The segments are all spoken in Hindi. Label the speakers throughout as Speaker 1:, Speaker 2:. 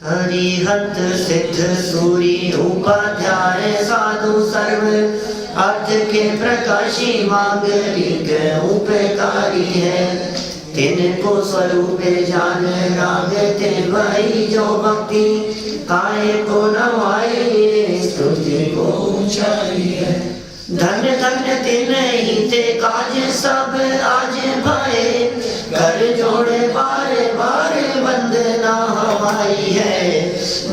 Speaker 1: हरिहत सिद्ध सूरी उपाध्याय साधु सर्व अर्थ के प्रकाशी मांगलिक उपकारी है। तिनको स्वरूप जान रागते वही जो भक्ति काय को नवाए स्तुति को ऊंचाई है। धन्य धन्य तिन ही ते काज सब आज भाए कर जोड़े बारे बारे वंदना हमारी है।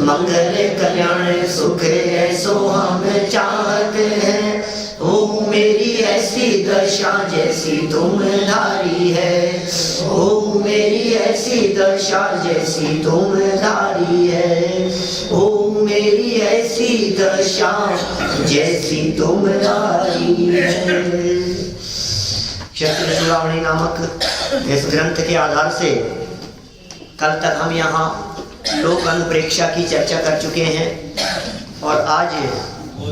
Speaker 1: मंगल कल्याण सुख ऐसो हम चाहते हैं। ओ मेरी ऐसी दशा जैसी तुम धारी है। ओ मेरी ऐसी दशा जैसी तुम धारी है। ओ मेरी ऐसी दशा जैसी तुम धारी है। क्षत्रिय चूड़ामणि नामक इस ग्रंथ के आधार से कल तक हम यहाँ लोक अनुप्रेक्षा की चर्चा कर चुके हैं और आज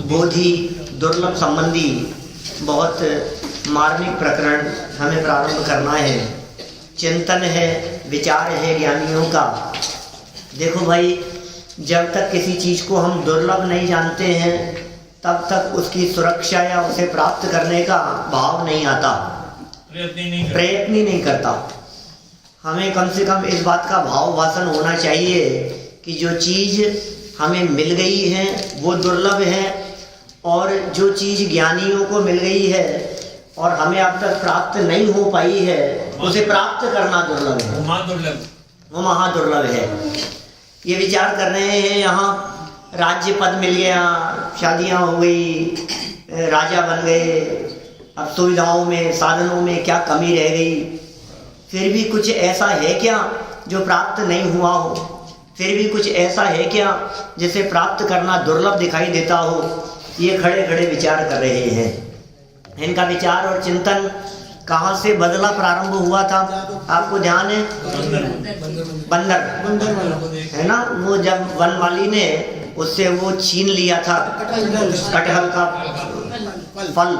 Speaker 1: बोधि दुर्लभ संबंधी बहुत मार्मिक प्रकरण हमें प्रारंभ करना है। चिंतन है, विचार है ज्ञानियों का। देखो भाई, जब तक किसी चीज़ को हम दुर्लभ नहीं जानते हैं तब तक उसकी सुरक्षा या उसे प्राप्त करने का भाव नहीं आता, प्रयत्न ही नहीं करता। हमें कम से कम इस बात का भाव वासन होना चाहिए कि जो चीज़ हमें मिल गई है वो दुर्लभ है और जो चीज़ ज्ञानियों को मिल गई है और हमें अब तक प्राप्त नहीं हो पाई है उसे प्राप्त करना दुर्लभ है, वो महादुर्लभ है। ये विचार कर रहे हैं यहाँ राज्य पद मिल गया, शादियाँ हो गई, राजा बन गए, अब सुविधाओं में साधनों में क्या कमी रह गई। फिर भी कुछ ऐसा है क्या जो प्राप्त नहीं हुआ हो? फिर भी कुछ ऐसा है क्या जिसे प्राप्त करना दुर्लभ दिखाई देता हो? ये खड़े खड़े विचार कर रहे हैं। इनका विचार और चिंतन कहाँ से बदला प्रारंभ हुआ था आपको ध्यान है? बंदर है ना, वो जब वनमाली ने उससे वो छीन लिया था कटहल का फल,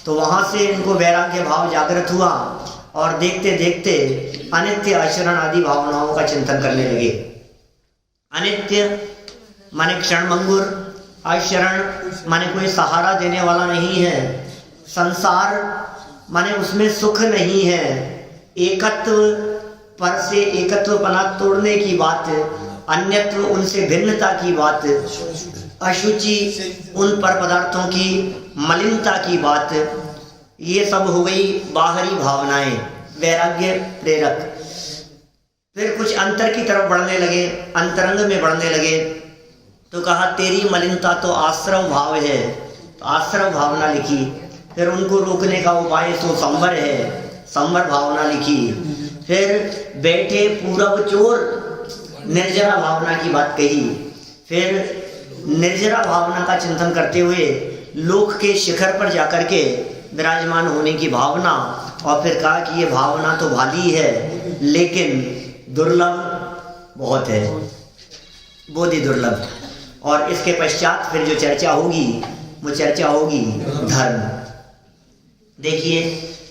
Speaker 1: तो वहाँ से इनको वैराग्य भाव जागृत हुआ और देखते देखते अनित्य आचरण आदि भावनाओं का चिंतन करने लगे। अनित्य माने क्षणभंगुर, आचरण माने कोई सहारा देने वाला नहीं है, संसार माने उसमें सुख नहीं है, एकत्व पर से एकत्वपना तोड़ने की बात, अन्यत्व उनसे भिन्नता की बात, अशुचि उन पर पदार्थों की मलिनता की बात, ये सब हो गई बाहरी भावनाएं वैराग्य प्रेरक। फिर कुछ अंतर की तरफ बढ़ने लगे, अंतरंग में बढ़ने लगे, तो कहा तेरी मलिनता तो आश्रव भाव है, तो आश्रव भावना लिखी। फिर उनको रोकने का उपाय तो संवर है, संवर भावना लिखी। फिर बैठे पूरब चोर निर्जरा भावना की बात कही। फिर निर्जरा भावना का चिंतन करते हुए लोक के शिखर पर जाकर के विराजमान होने की भावना, और फिर कहा कि ये भावना तो भाली है लेकिन दुर्लभ बहुत है, बोधि दुर्लभ। और इसके पश्चात फिर जो चर्चा होगी वो चर्चा होगी धर्म। देखिए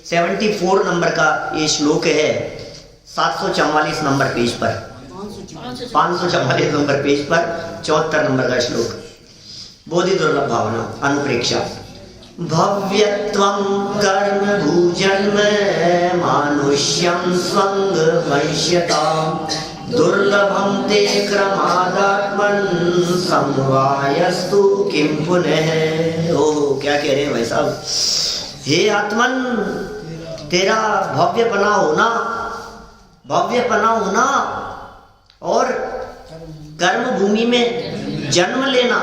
Speaker 1: 74 नंबर का ये श्लोक है, 744 नंबर पेज पर, 544 नंबर पेज पर 74 नंबर का श्लोक, बोधि दुर्लभ भावना अनुप्रेक्षा। भव्यत्वं कर्म भूजन्म मानुष्यं स्वंग वैश्यताम् दुर्लभं ते क्रमादात्मन् समवायस्तु किं पुनः। ओह, क्या कह रहे हैं भाई साहब। हे आत्मन, तेरा भव्यपना होना, भव्यपना होना और कर्म भूमि में जन्म लेना,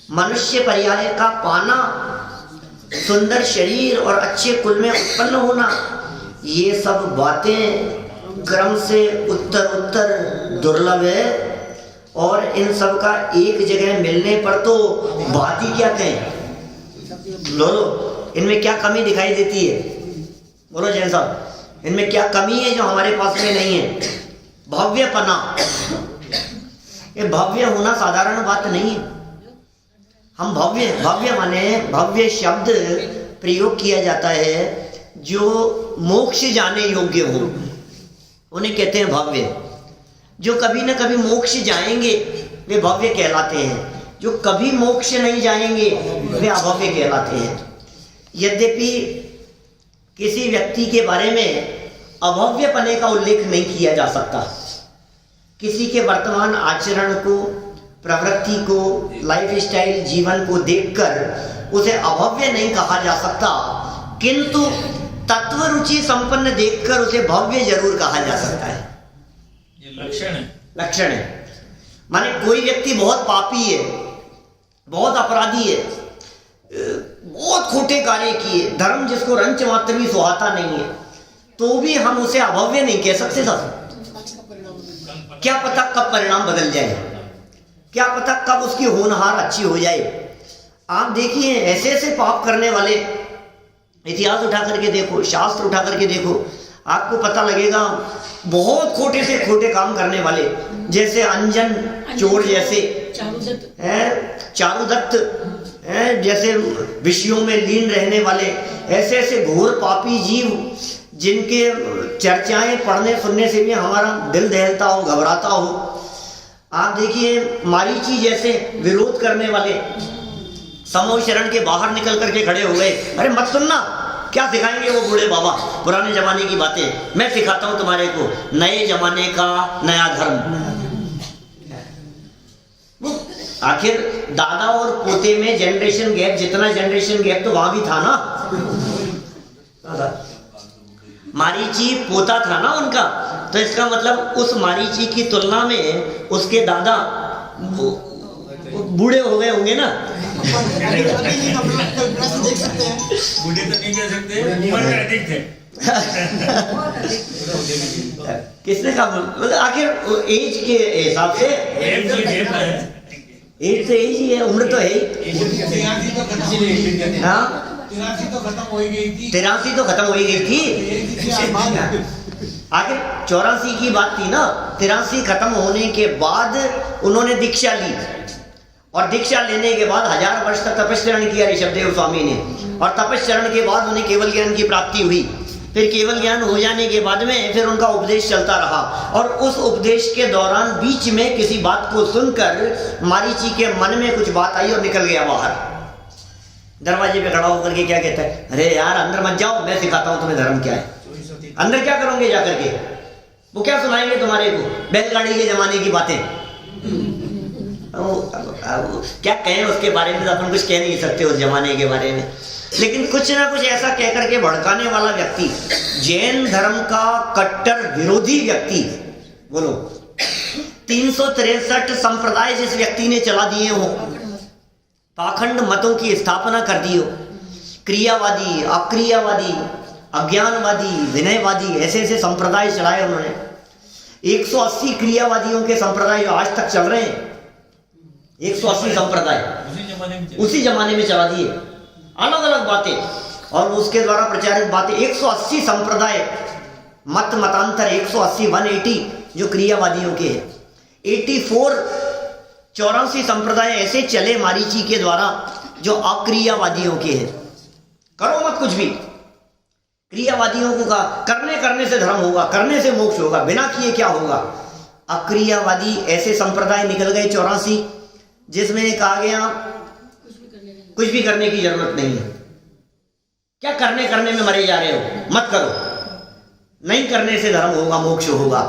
Speaker 1: मनुष्य पर्याय का पाना, सुंदर शरीर और अच्छे कुल में उत्पन्न होना, ये सब बातें क्रम से उत्तर उत्तर दुर्लभ है। और इन सब का एक जगह मिलने पर तो बात ही क्या कहें। लो, इनमें क्या कमी दिखाई देती है? बोलो जैन साहब, इनमें क्या कमी है जो हमारे पास में नहीं है? भव्यपना। ये भव्य होना साधारण बात नहीं है। हम भव्य, भव्य माने भव्य शब्द प्रयोग किया जाता है जो मोक्ष जाने योग्य हो, उन्हें कहते हैं भव्य। जो कभी न कभी मोक्ष जाएंगे वे भव्य कहलाते हैं, जो कभी मोक्ष नहीं जाएंगे वे अभव्य कहलाते हैं। यद्यपि किसी व्यक्ति के बारे में अभव्य पने का उल्लेख नहीं किया जा सकता, किसी के वर्तमान आचरण को, प्रवृत्ति को, लाइफ स्टाइल, जीवन को देखकर उसे अभव्य नहीं कहा जा सकता, किंतु तत्व रुचि संपन्न देखकर उसे भव्य जरूर कहा जा सकता है।
Speaker 2: ये लक्षण है,
Speaker 1: लक्षण है। माने कोई व्यक्ति बहुत पापी है, बहुत अपराधी है, बहुत खोटे कार्य किए, धर्म जिसको रंच मात्र भी सुहाता नहीं है, तो भी हम उसे अभव्य नहीं कह सकते साहब। क्या पता कब परिणाम बदल जाए, क्या पता कब उसकी होनहार अच्छी हो जाए। आप देखिए ऐसे ऐसे पाप करने वाले, इतिहास उठा करके देखो, शास्त्र उठा करके देखो, आपको पता लगेगा बहुत खोटे से खोटे काम करने वाले, जैसे अंजन चोर जैसे, चारुदत्त जैसे विषयों में लीन रहने वाले, ऐसे ऐसे घोर पापी जीव जिनके चर्चाएं पढ़ने सुनने से भी हमारा दिल दहलता हो, घबराता हो। आप देखिए मारीची जैसे विरोध करने वाले, समूह शरण के बाहर निकल करके खड़े हो गए, अरे मत सुनना, क्या सिखाएंगे वो बूढ़े बाबा, पुराने जमाने की बातें, मैं सिखाता हूं तुम्हारे को नए जमाने का नया धर्म। आखिर दादा और पोते में जनरेशन गैप, जितना जनरेशन गैप तो वहां भी था ना। मारीची पोता था ना उनका, तो इसका मतलब उस मारीची की तुलना में उसके दादा बूढ़े हो गए होंगे ना।
Speaker 2: बूढ़े तो नहीं कह सकते, उम्र में अधिक थे।
Speaker 1: किसने कहा, मतलब आखिर एज के हिसाब से, एज तो एज ही है, उम्र तो है ही।
Speaker 3: 83 तो खत्म
Speaker 1: हो ही गई थी। आखिर 84 की बात थी ना, 83 खत्म होने के बाद उन्होंने दीक्षा ली, और दीक्षा लेने के बाद 1000 वर्ष तक तपस्चरण किया ऋषभदेव स्वामी ने, और तपस्चरण के बाद उन्हें केवल ज्ञान की प्राप्ति हुई। फिर केवल ज्ञान हो जाने के बाद में फिर उनका उपदेश चलता रहा, और उस उपदेश के दौरान बीच में किसी बात को सुनकर मारीची के मन में कुछ बात आई और निकल गया बाहर। दरवाजे पे खड़ा होकर के क्या कहता है, अरे यार अंदर मत जाओ, मैं सिखाता हूं तुम्हें धर्म क्या है। अंदर क्या करोगे जाकर के, वो क्या सुनाएंगे तुम्हारे को, बैलगाड़ी के जमाने की बातें। क्या कहें उसके बारे में, तो अपन कुछ कह नहीं सकते उस जमाने के बारे में, लेकिन कुछ ना कुछ ऐसा कह करके भड़काने वाला व्यक्ति, जैन धर्म का कट्टर विरोधी व्यक्ति, बोलो 363 संप्रदाय जिस व्यक्ति ने चला दिए हो, पाखंड मतों की स्थापना कर दी हो, क्रियावादी, अक्रियावादी, अज्ञानवादी, विनयवादी, ऐसे ऐसे संप्रदाय चलाए उन्होंने। 180 क्रियावादियों के संप्रदाय जो आज तक चल रहे हैं, 180 संप्रदाय उसी जमाने में चला दिए, अलग अलग बातें और उसके द्वारा प्रचारित बातें। 180 संप्रदाय, मत मतांतर 180, 180 जो क्रियावादियों के हैं। 84 संप्रदाय ऐसे चले मारीची के द्वारा जो अक्रियावादियों के हैं। करो मत कुछ भी, क्रियावादियों को कहा करने से धर्म होगा, करने से मोक्ष होगा, बिना किए क्या होगा। अक्रियावादी ऐसे संप्रदाय निकल गए 84, जिसमें कहा गया कुछ भी करने की जरूरत नहीं है, क्या करने में मरे जा रहे हो, मत करो, नहीं करने से धर्म होगा, मोक्ष होगा।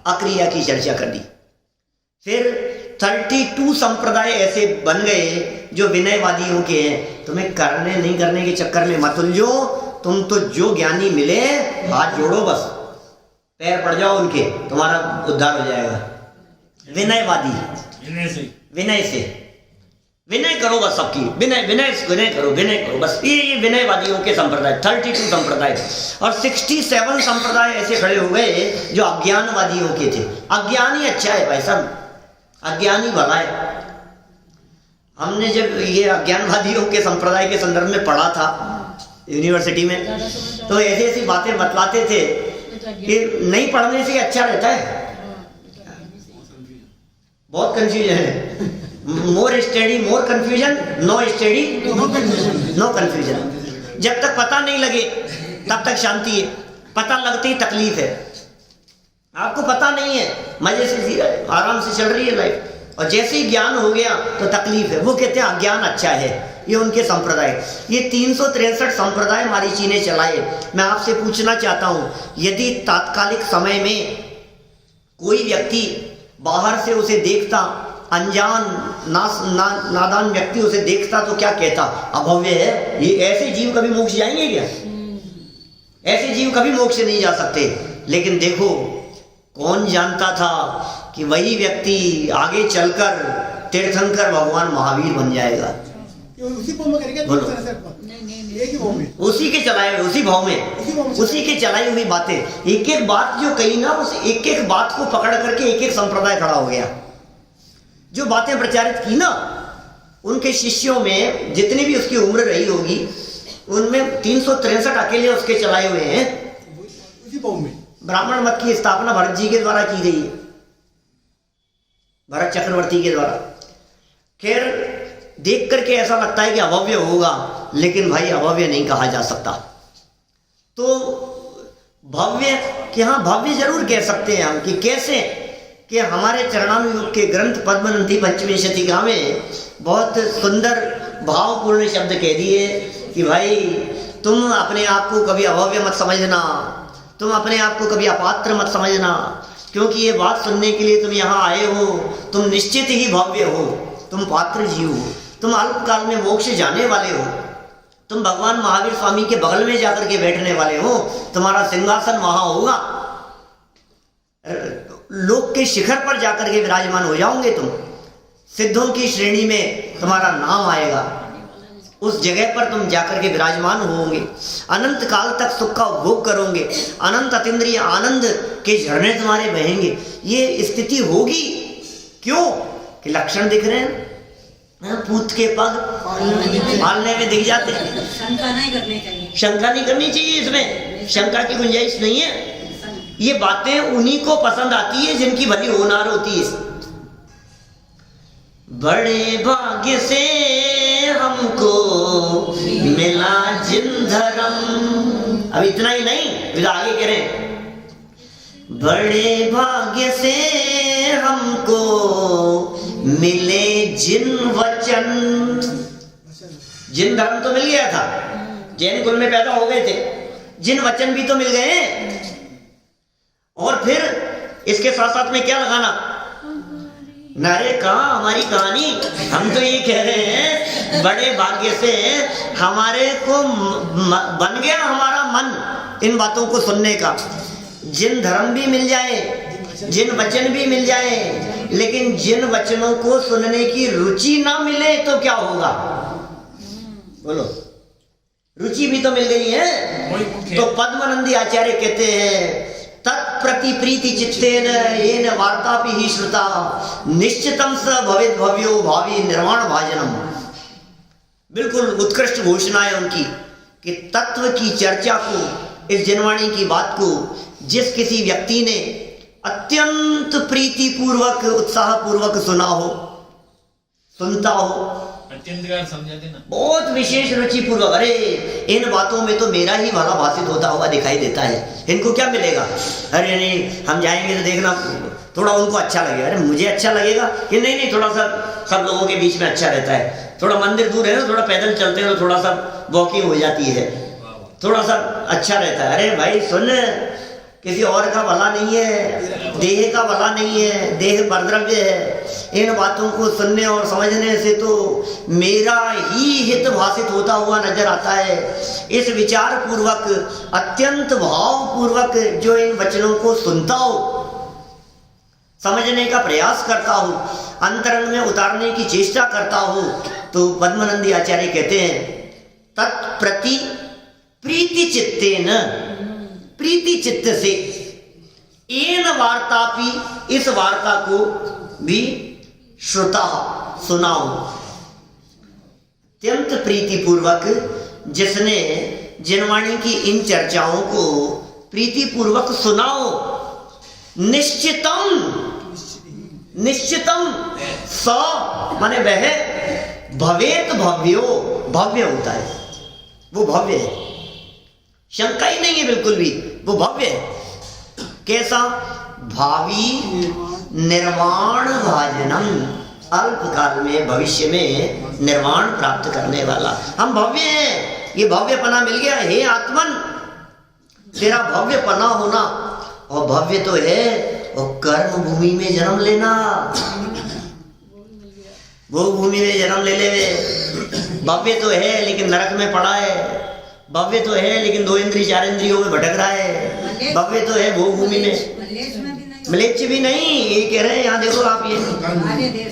Speaker 1: अक्रिया की चर्चा कर दी। फिर 32 संप्रदाय ऐसे बन गए जो विनयवादियों के हैं। तुम्हें करने नहीं करने के चक्कर में मत उलझो, तुम तो जो ज्ञानी मिले हाथ जोड़ो, बस पैर पड़ जाओ उनके, तुम्हारा उद्धार हो जाएगा। विनयवादी, विनय से विनय करो बस, सबकी विनय करो बस, ये विनयवादियों के संप्रदाय 32 संप्रदाय। और 67 संप्रदाय ऐसे खड़े हो गए जो अज्ञानवादियों के थे। अज्ञानी अच्छा है भाई साहब, अज्ञानी भला है। हमने जब ये अज्ञानवादियों के संप्रदाय के संदर्भ में पढ़ा था यूनिवर्सिटी में, तो ऐसी ऐसी बातें बतलाते थे कि नहीं पढ़ने से अच्छा रहता है, बहुत कंफ्यूजन है। More study more confusion, no study no confusion. जब तक पता नहीं लगे तब तक शांति है, पता लगते ही तकलीफ है। आपको पता नहीं है, मजे से जी रहे, आराम से चल रही है लाइफ, और जैसे ही ज्ञान हो गया तो तकलीफ है। वो कहते हैं अज्ञान अच्छा है, ये उनके संप्रदाय। ये 363 संप्रदाय मारीची ने चलाए। मैं आपसे पूछना चाहता हूँ, यदि तात्कालिक समय में कोई व्यक्ति बाहर से उसे देखता, अनजान नादान व्यक्ति उसे देखता तो क्या कहता? अभव्य है, ये ऐसे जीव कभी मोक्ष जाएंगे क्या? ऐसे जीव कभी मोक्ष नहीं जा सकते। लेकिन देखो, कौन जानता था कि वही व्यक्ति आगे चलकर तीर्थंकर भगवान महावीर बन जाएगा।
Speaker 3: उसी भाव में करेंगे,
Speaker 1: बोलो।
Speaker 3: एक ही भाव में,
Speaker 1: उसी के चलाए हुए, उसी भाव में, उसी के चलाई हुई बातें, एक एक बात जो कही ना, उस एक एक बात को पकड़ करके एक एक संप्रदाय खड़ा हो गया। जो बातें प्रचारित की ना, उनके शिष्यों में जितनी भी उसकी उम्र रही होगी, उनमें 363 अकेले उसके चलाए हुए हैं।
Speaker 3: उसी भाव में
Speaker 1: ब्राह्मण मत की स्थापना भरत जी के द्वारा की गई है, भरत चक्रवर्ती के द्वारा। खैर, देख करके ऐसा लगता है कि अभव्य होगा, लेकिन भाई अभव्य नहीं कहा जा सकता। तो भव्य, कि हाँ भव्य जरूर कह सकते हैं हम। कि कैसे? कि हमारे चरणानुयुग के ग्रंथ पद्मनंदी पंचमी शतिका में बहुत सुंदर भावपूर्ण शब्द कह दिए कि भाई तुम अपने आप को कभी अभव्य मत समझना, तुम अपने आप को कभी अपात्र मत समझना, क्योंकि ये बात सुनने के लिए तुम यहाँ आए हो, तुम निश्चित ही भव्य हो, तुम पात्र जीव हो, तुम अल्पकाल में मोक्ष जाने वाले हो, तुम भगवान महावीर स्वामी के बगल में जाकर के बैठने वाले हो, तुम्हारा सिंहासन वहां होगा, लोक के शिखर पर जाकर के विराजमान हो जाओगे, तुम सिद्धों की श्रेणी में तुम्हारा नाम आएगा, उस जगह पर तुम जाकर के विराजमान होंगे, अनंत काल तक सुख का उपभोग करोगे, अनंत अतीन्द्रिय आनंद के झरने तुम्हारे बहेंगे। ये स्थिति होगी। क्यों? कि लक्षण दिख रहे हैं, पूत के पग पालने में दिख जाते हैं।
Speaker 4: शंका नहीं करनी चाहिए,
Speaker 1: शंका नहीं करनी चाहिए, इसमें शंका की गुंजाइश नहीं है। ये बातें उन्हीं को पसंद आती है जिनकी भली होनार होती है। बड़े भाग्य से हमको मिला जिन धर्म। अब इतना ही नहीं, फिर आगे कह रहे हैं, बड़े भाग्य से हमको मिले जिन वचन। जिन धर्म तो मिल गया था, जैन कुल में पैदा हो गए थे, जिन वचन भी तो मिल गए। और फिर इसके साथ साथ में क्या लगाना? नारे कहाँ हमारी कहानी, हम तो ये कह रहे हैं बड़े भाग्य से हमारे को बन गया हमारा मन इन बातों को सुनने का। जिन धर्म भी मिल जाए, जिन वचन भी मिल जाए, लेकिन जिन वचनों को सुनने की रुचि ना मिले तो क्या होगा? बोलो, रुचि भी तो मिल गई है। तो पद्मनंदी आचार्य कहते हैं, तत्प्रति प्रीति चित्तेन येन वार्तापि ही श्रुता निश्चितम स भवेत् भव्यो भावी निर्वाण भाजनम। बिल्कुल उत्कृष्ट घोषणा है उनकी कि तत्व की चर्चा को, इस जनवाणी की बात को जिस किसी व्यक्ति ने अत्यंत प्रीति पूर्वक, उत्साह पूर्वक सुना हो, सुनता हो,
Speaker 2: समझा देना,
Speaker 1: बहुत विशेष रुचि पूर्वक, अरे इन बातों में तो मेरा ही भला भाषित होता हुआ दिखाई देता है, इनको क्या मिलेगा? अरे नहीं, हम जाएंगे तो देखना थोड़ा उनको अच्छा लगेगा, अरे मुझे अच्छा लगेगा कि नहीं, नहीं थोड़ा सा सब लोगों के बीच में अच्छा रहता है, थोड़ा मंदिर दूर है ना, थोड़ा पैदल चलते हैं तो थोड़ा सा वॉकिंग हो जाती है, थोड़ा सा अच्छा रहता है। अरे भाई सुन, किसी और का भला नहीं है, देह का भला नहीं है, देह परद्रव्य है। इन बातों को सुनने और समझने से तो मेरा ही हित भाषित होता हुआ नजर आता है। इस विचार पूर्वक, अत्यंत भाव पूर्वक जो इन वचनों को सुनता हो, समझने का प्रयास करता हूँ, अंतरंग में उतारने की चेष्टा करता हूँ, तो पद्मनंदी आचार्य कहते हैं, तत्प्रति प्रीति चित्तेन, प्रीति चित्त से, एन वार्तापि, इस वार्ता को भी श्रुता, सुनाओ, अत्यंत प्रीति पूर्वक, जिसने जनवाणी की इन चर्चाओं को प्रीति पूर्वक सुनाओ, निश्चितम, निश्चितम स माने वह, भवेत भव्यो, भव्य होता है, वो भव्य है, शंका ही नहीं है बिल्कुल भी, वो भव्य है। कैसा? भावी निर्वाण भाजनम, अल्प काल में भविष्य में निर्वाण प्राप्त करने वाला। हम भव्य हैं, ये भव्यपना मिल गया। हे आत्मन, तेरा भव्यपना होना, और भव्य तो है और कर्म भूमि में जन्म लेना, भोग भूमि में जन्म ले ले। भव्य तो है लेकिन नरक में पड़ा है, भव्य तो है लेकिन 2 इंद्रिय 4 इंद्रियों में भटक रहा है, भव्य तो है भोग भूमि में, मलेच्छ भी नहीं। ये कह रहे हैं यहाँ देखो आप, ये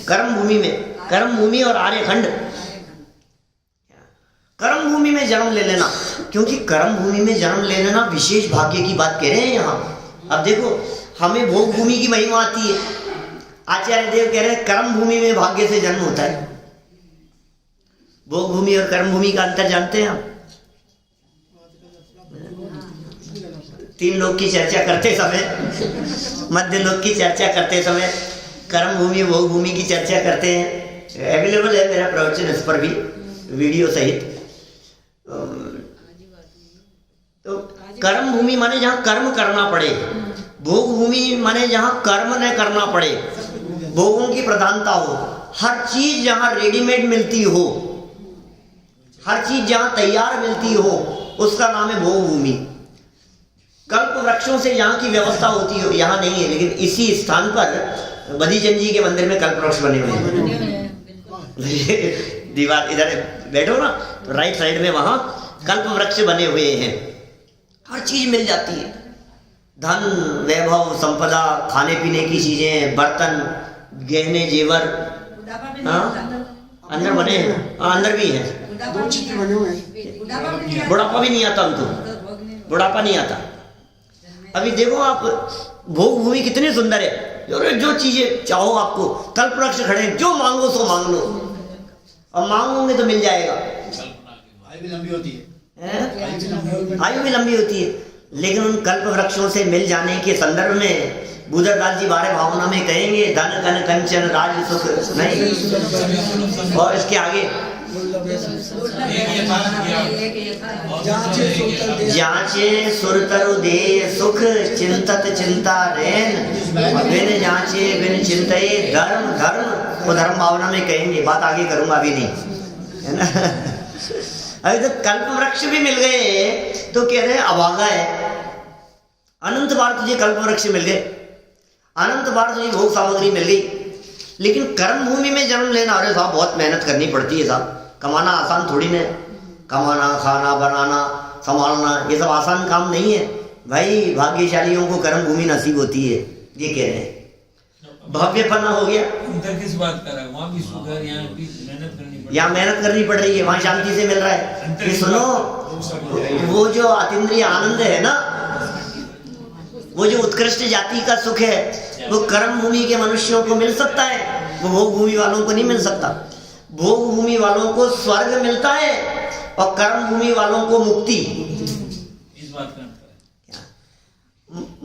Speaker 1: कर्म भूमि में, कर्म भूमि और आर्यखंड, कर्म भूमि में जन्म ले लेना, क्योंकि कर्म भूमि में जन्म ले लेना विशेष भाग्य की बात कह रहे हैं यहाँ। अब देखो हमें भोग भूमि की महिमा आती है, आचार्य देव कह रहे हैं कर्म भूमि में भाग्य से जन्म होता है। भोग भूमि और कर्म भूमि का अंतर जानते हैं आप? 3 लोग की चर्चा करते समय, मध्य लोग की चर्चा करते समय कर्म भूमि भोग भूमि की चर्चा करते हैं। अवेलेबल है मेरा प्रवचन इस पर भी, वीडियो सहित। तो कर्म भूमि माने जहाँ कर्म करना पड़े, भोग भूमि माने जहाँ कर्म न करना पड़े, भोगों की प्रधानता हो, हर चीज जहाँ रेडीमेड मिलती हो, हर चीज जहाँ तैयार मिलती हो, उसका नाम है भोग भूमि। कल्प वृक्षों से यहाँ की व्यवस्था होती हो, यहाँ नहीं है, लेकिन इसी स्थान पर बदीचंद जी के मंदिर में कल्प वृक्ष बने हुए हैं। दीवार इधर बैठो ना, तो राइट साइड में वहां कल्प वृक्ष बने हुए हैं, हर चीज मिल जाती है, धन वैभव संपदा, खाने पीने की चीजें, बर्तन, गहने जेवर, अंदर बने हैं, अंदर भी है। बुढ़ापा भी नहीं आता उनको, बुढ़ापा नहीं आता। अभी देखो आप, भोग भूमि कितनी सुंदर है, जो चीजें चाहो आपको, कल्प वृक्ष खड़े, जो मांगो सो मांग लो, और मांगोगे तो मिल जाएगा।
Speaker 3: आयु भी लंबी होती है,
Speaker 1: आयु भी लंबी होती है, लेकिन उन कल्प वृक्षों से मिल जाने के संदर्भ में बुधरदास जी 12 भावना में कहेंगे, धन कन कंचन राज सुख नहीं, और इसके आगे जांचे सुरतरु दे सुख चिंतत चिंता रैन, बिन जांचे बिन चिंतये धर्म धर्म, वो धर्म भावना में कहेंगे। बात आगे करूंगा, अभी नहीं, है ना। अभी तो कल्प वृक्ष भी मिल गए तो कह रहे हैं अभागा है, अनंत बार तुझे कल्प वृक्ष मिल गए, अनंत बार तुझे भोग सामग्री मिल गई, लेकिन कर्म भूमि में जन्म लेना, अरे साहब बहुत मेहनत करनी पड़ती है साहब, कमाना आसान थोड़ी ना, कमाना खाना बनाना संभालना ये सब आसान काम नहीं है भाई। भाग्यशालियों को कर्म भूमि नसीब होती है, ये कह रहे हैं। भव्यपना हो गया,
Speaker 2: इधर किस बात कर रहा है, वहाँ भी सुख है, यहाँ भी मेहनत करनी पड़,
Speaker 1: यहाँ मेहनत करनी पड़ रही है, वहाँ शांति से मिल रहा है। ये सुनो, वो जो अतीन्द्रिय आनंद है ना, वो जो उत्कृष्ट जाति का सुख है, वो कर्म भूमि के मनुष्यों को मिल सकता है, वो भोग भूमि वालों को नहीं मिल सकता। भोग भूमि वालों को स्वर्ग मिलता है और कर्म भूमि वालों को मुक्ति।
Speaker 2: इस बात का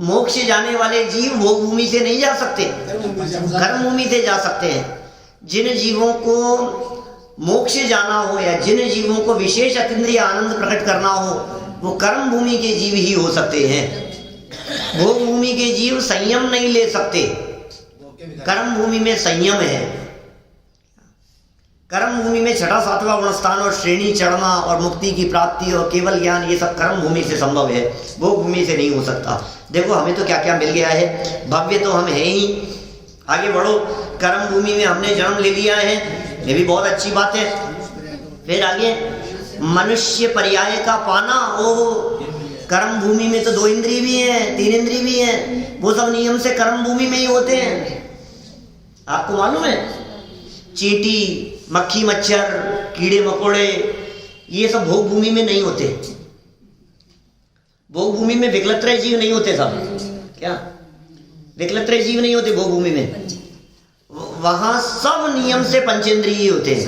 Speaker 1: मोक्ष जाने वाले जीव भोग भूमि से नहीं जा सकते, कर्म भूमि से जा सकते हैं। जिन जीवों को मोक्ष जाना हो या जिन जीवों को विशेष अतीन्द्रिय आनंद प्रकट करना हो, वो कर्म भूमि के जीव ही हो सकते हैं। भोग भूमि के जीव संयम नहीं ले सकते, कर्म भूमि में संयम है। कर्म भूमि में 6वां 7वां गुण स्थान और श्रेणी चढ़ना और मुक्ति की प्राप्ति और केवल ज्ञान, ये सब कर्म भूमि से संभव है, भोग भूमि से नहीं हो सकता। देखो हमें तो क्या क्या मिल गया है, भव्य तो हम है ही। आगे बढ़ो, कर्म भूमि में हमने जन्म ले लिया है, ये भी बहुत अच्छी बात है। फिर आगे मनुष्य पर्याय का पाना, ओ कर्म भूमि में तो 2 इंद्रिय भी हैं, 3 इंद्रिय भी हैं, वो सब नियम से कर्म भूमि में ही होते हैं। आपको मालूम है, चींटी, मक्खी मच्छर, कीड़े मकोड़े, ये सब भोग भूमि में नहीं होते। भोग भूमि में विकलत्रय जीव नहीं होते सब, क्या विकलत्रय जीव नहीं होते भोग भूमि में, वहां सब नियम से पंचेंद्रिय होते हैं,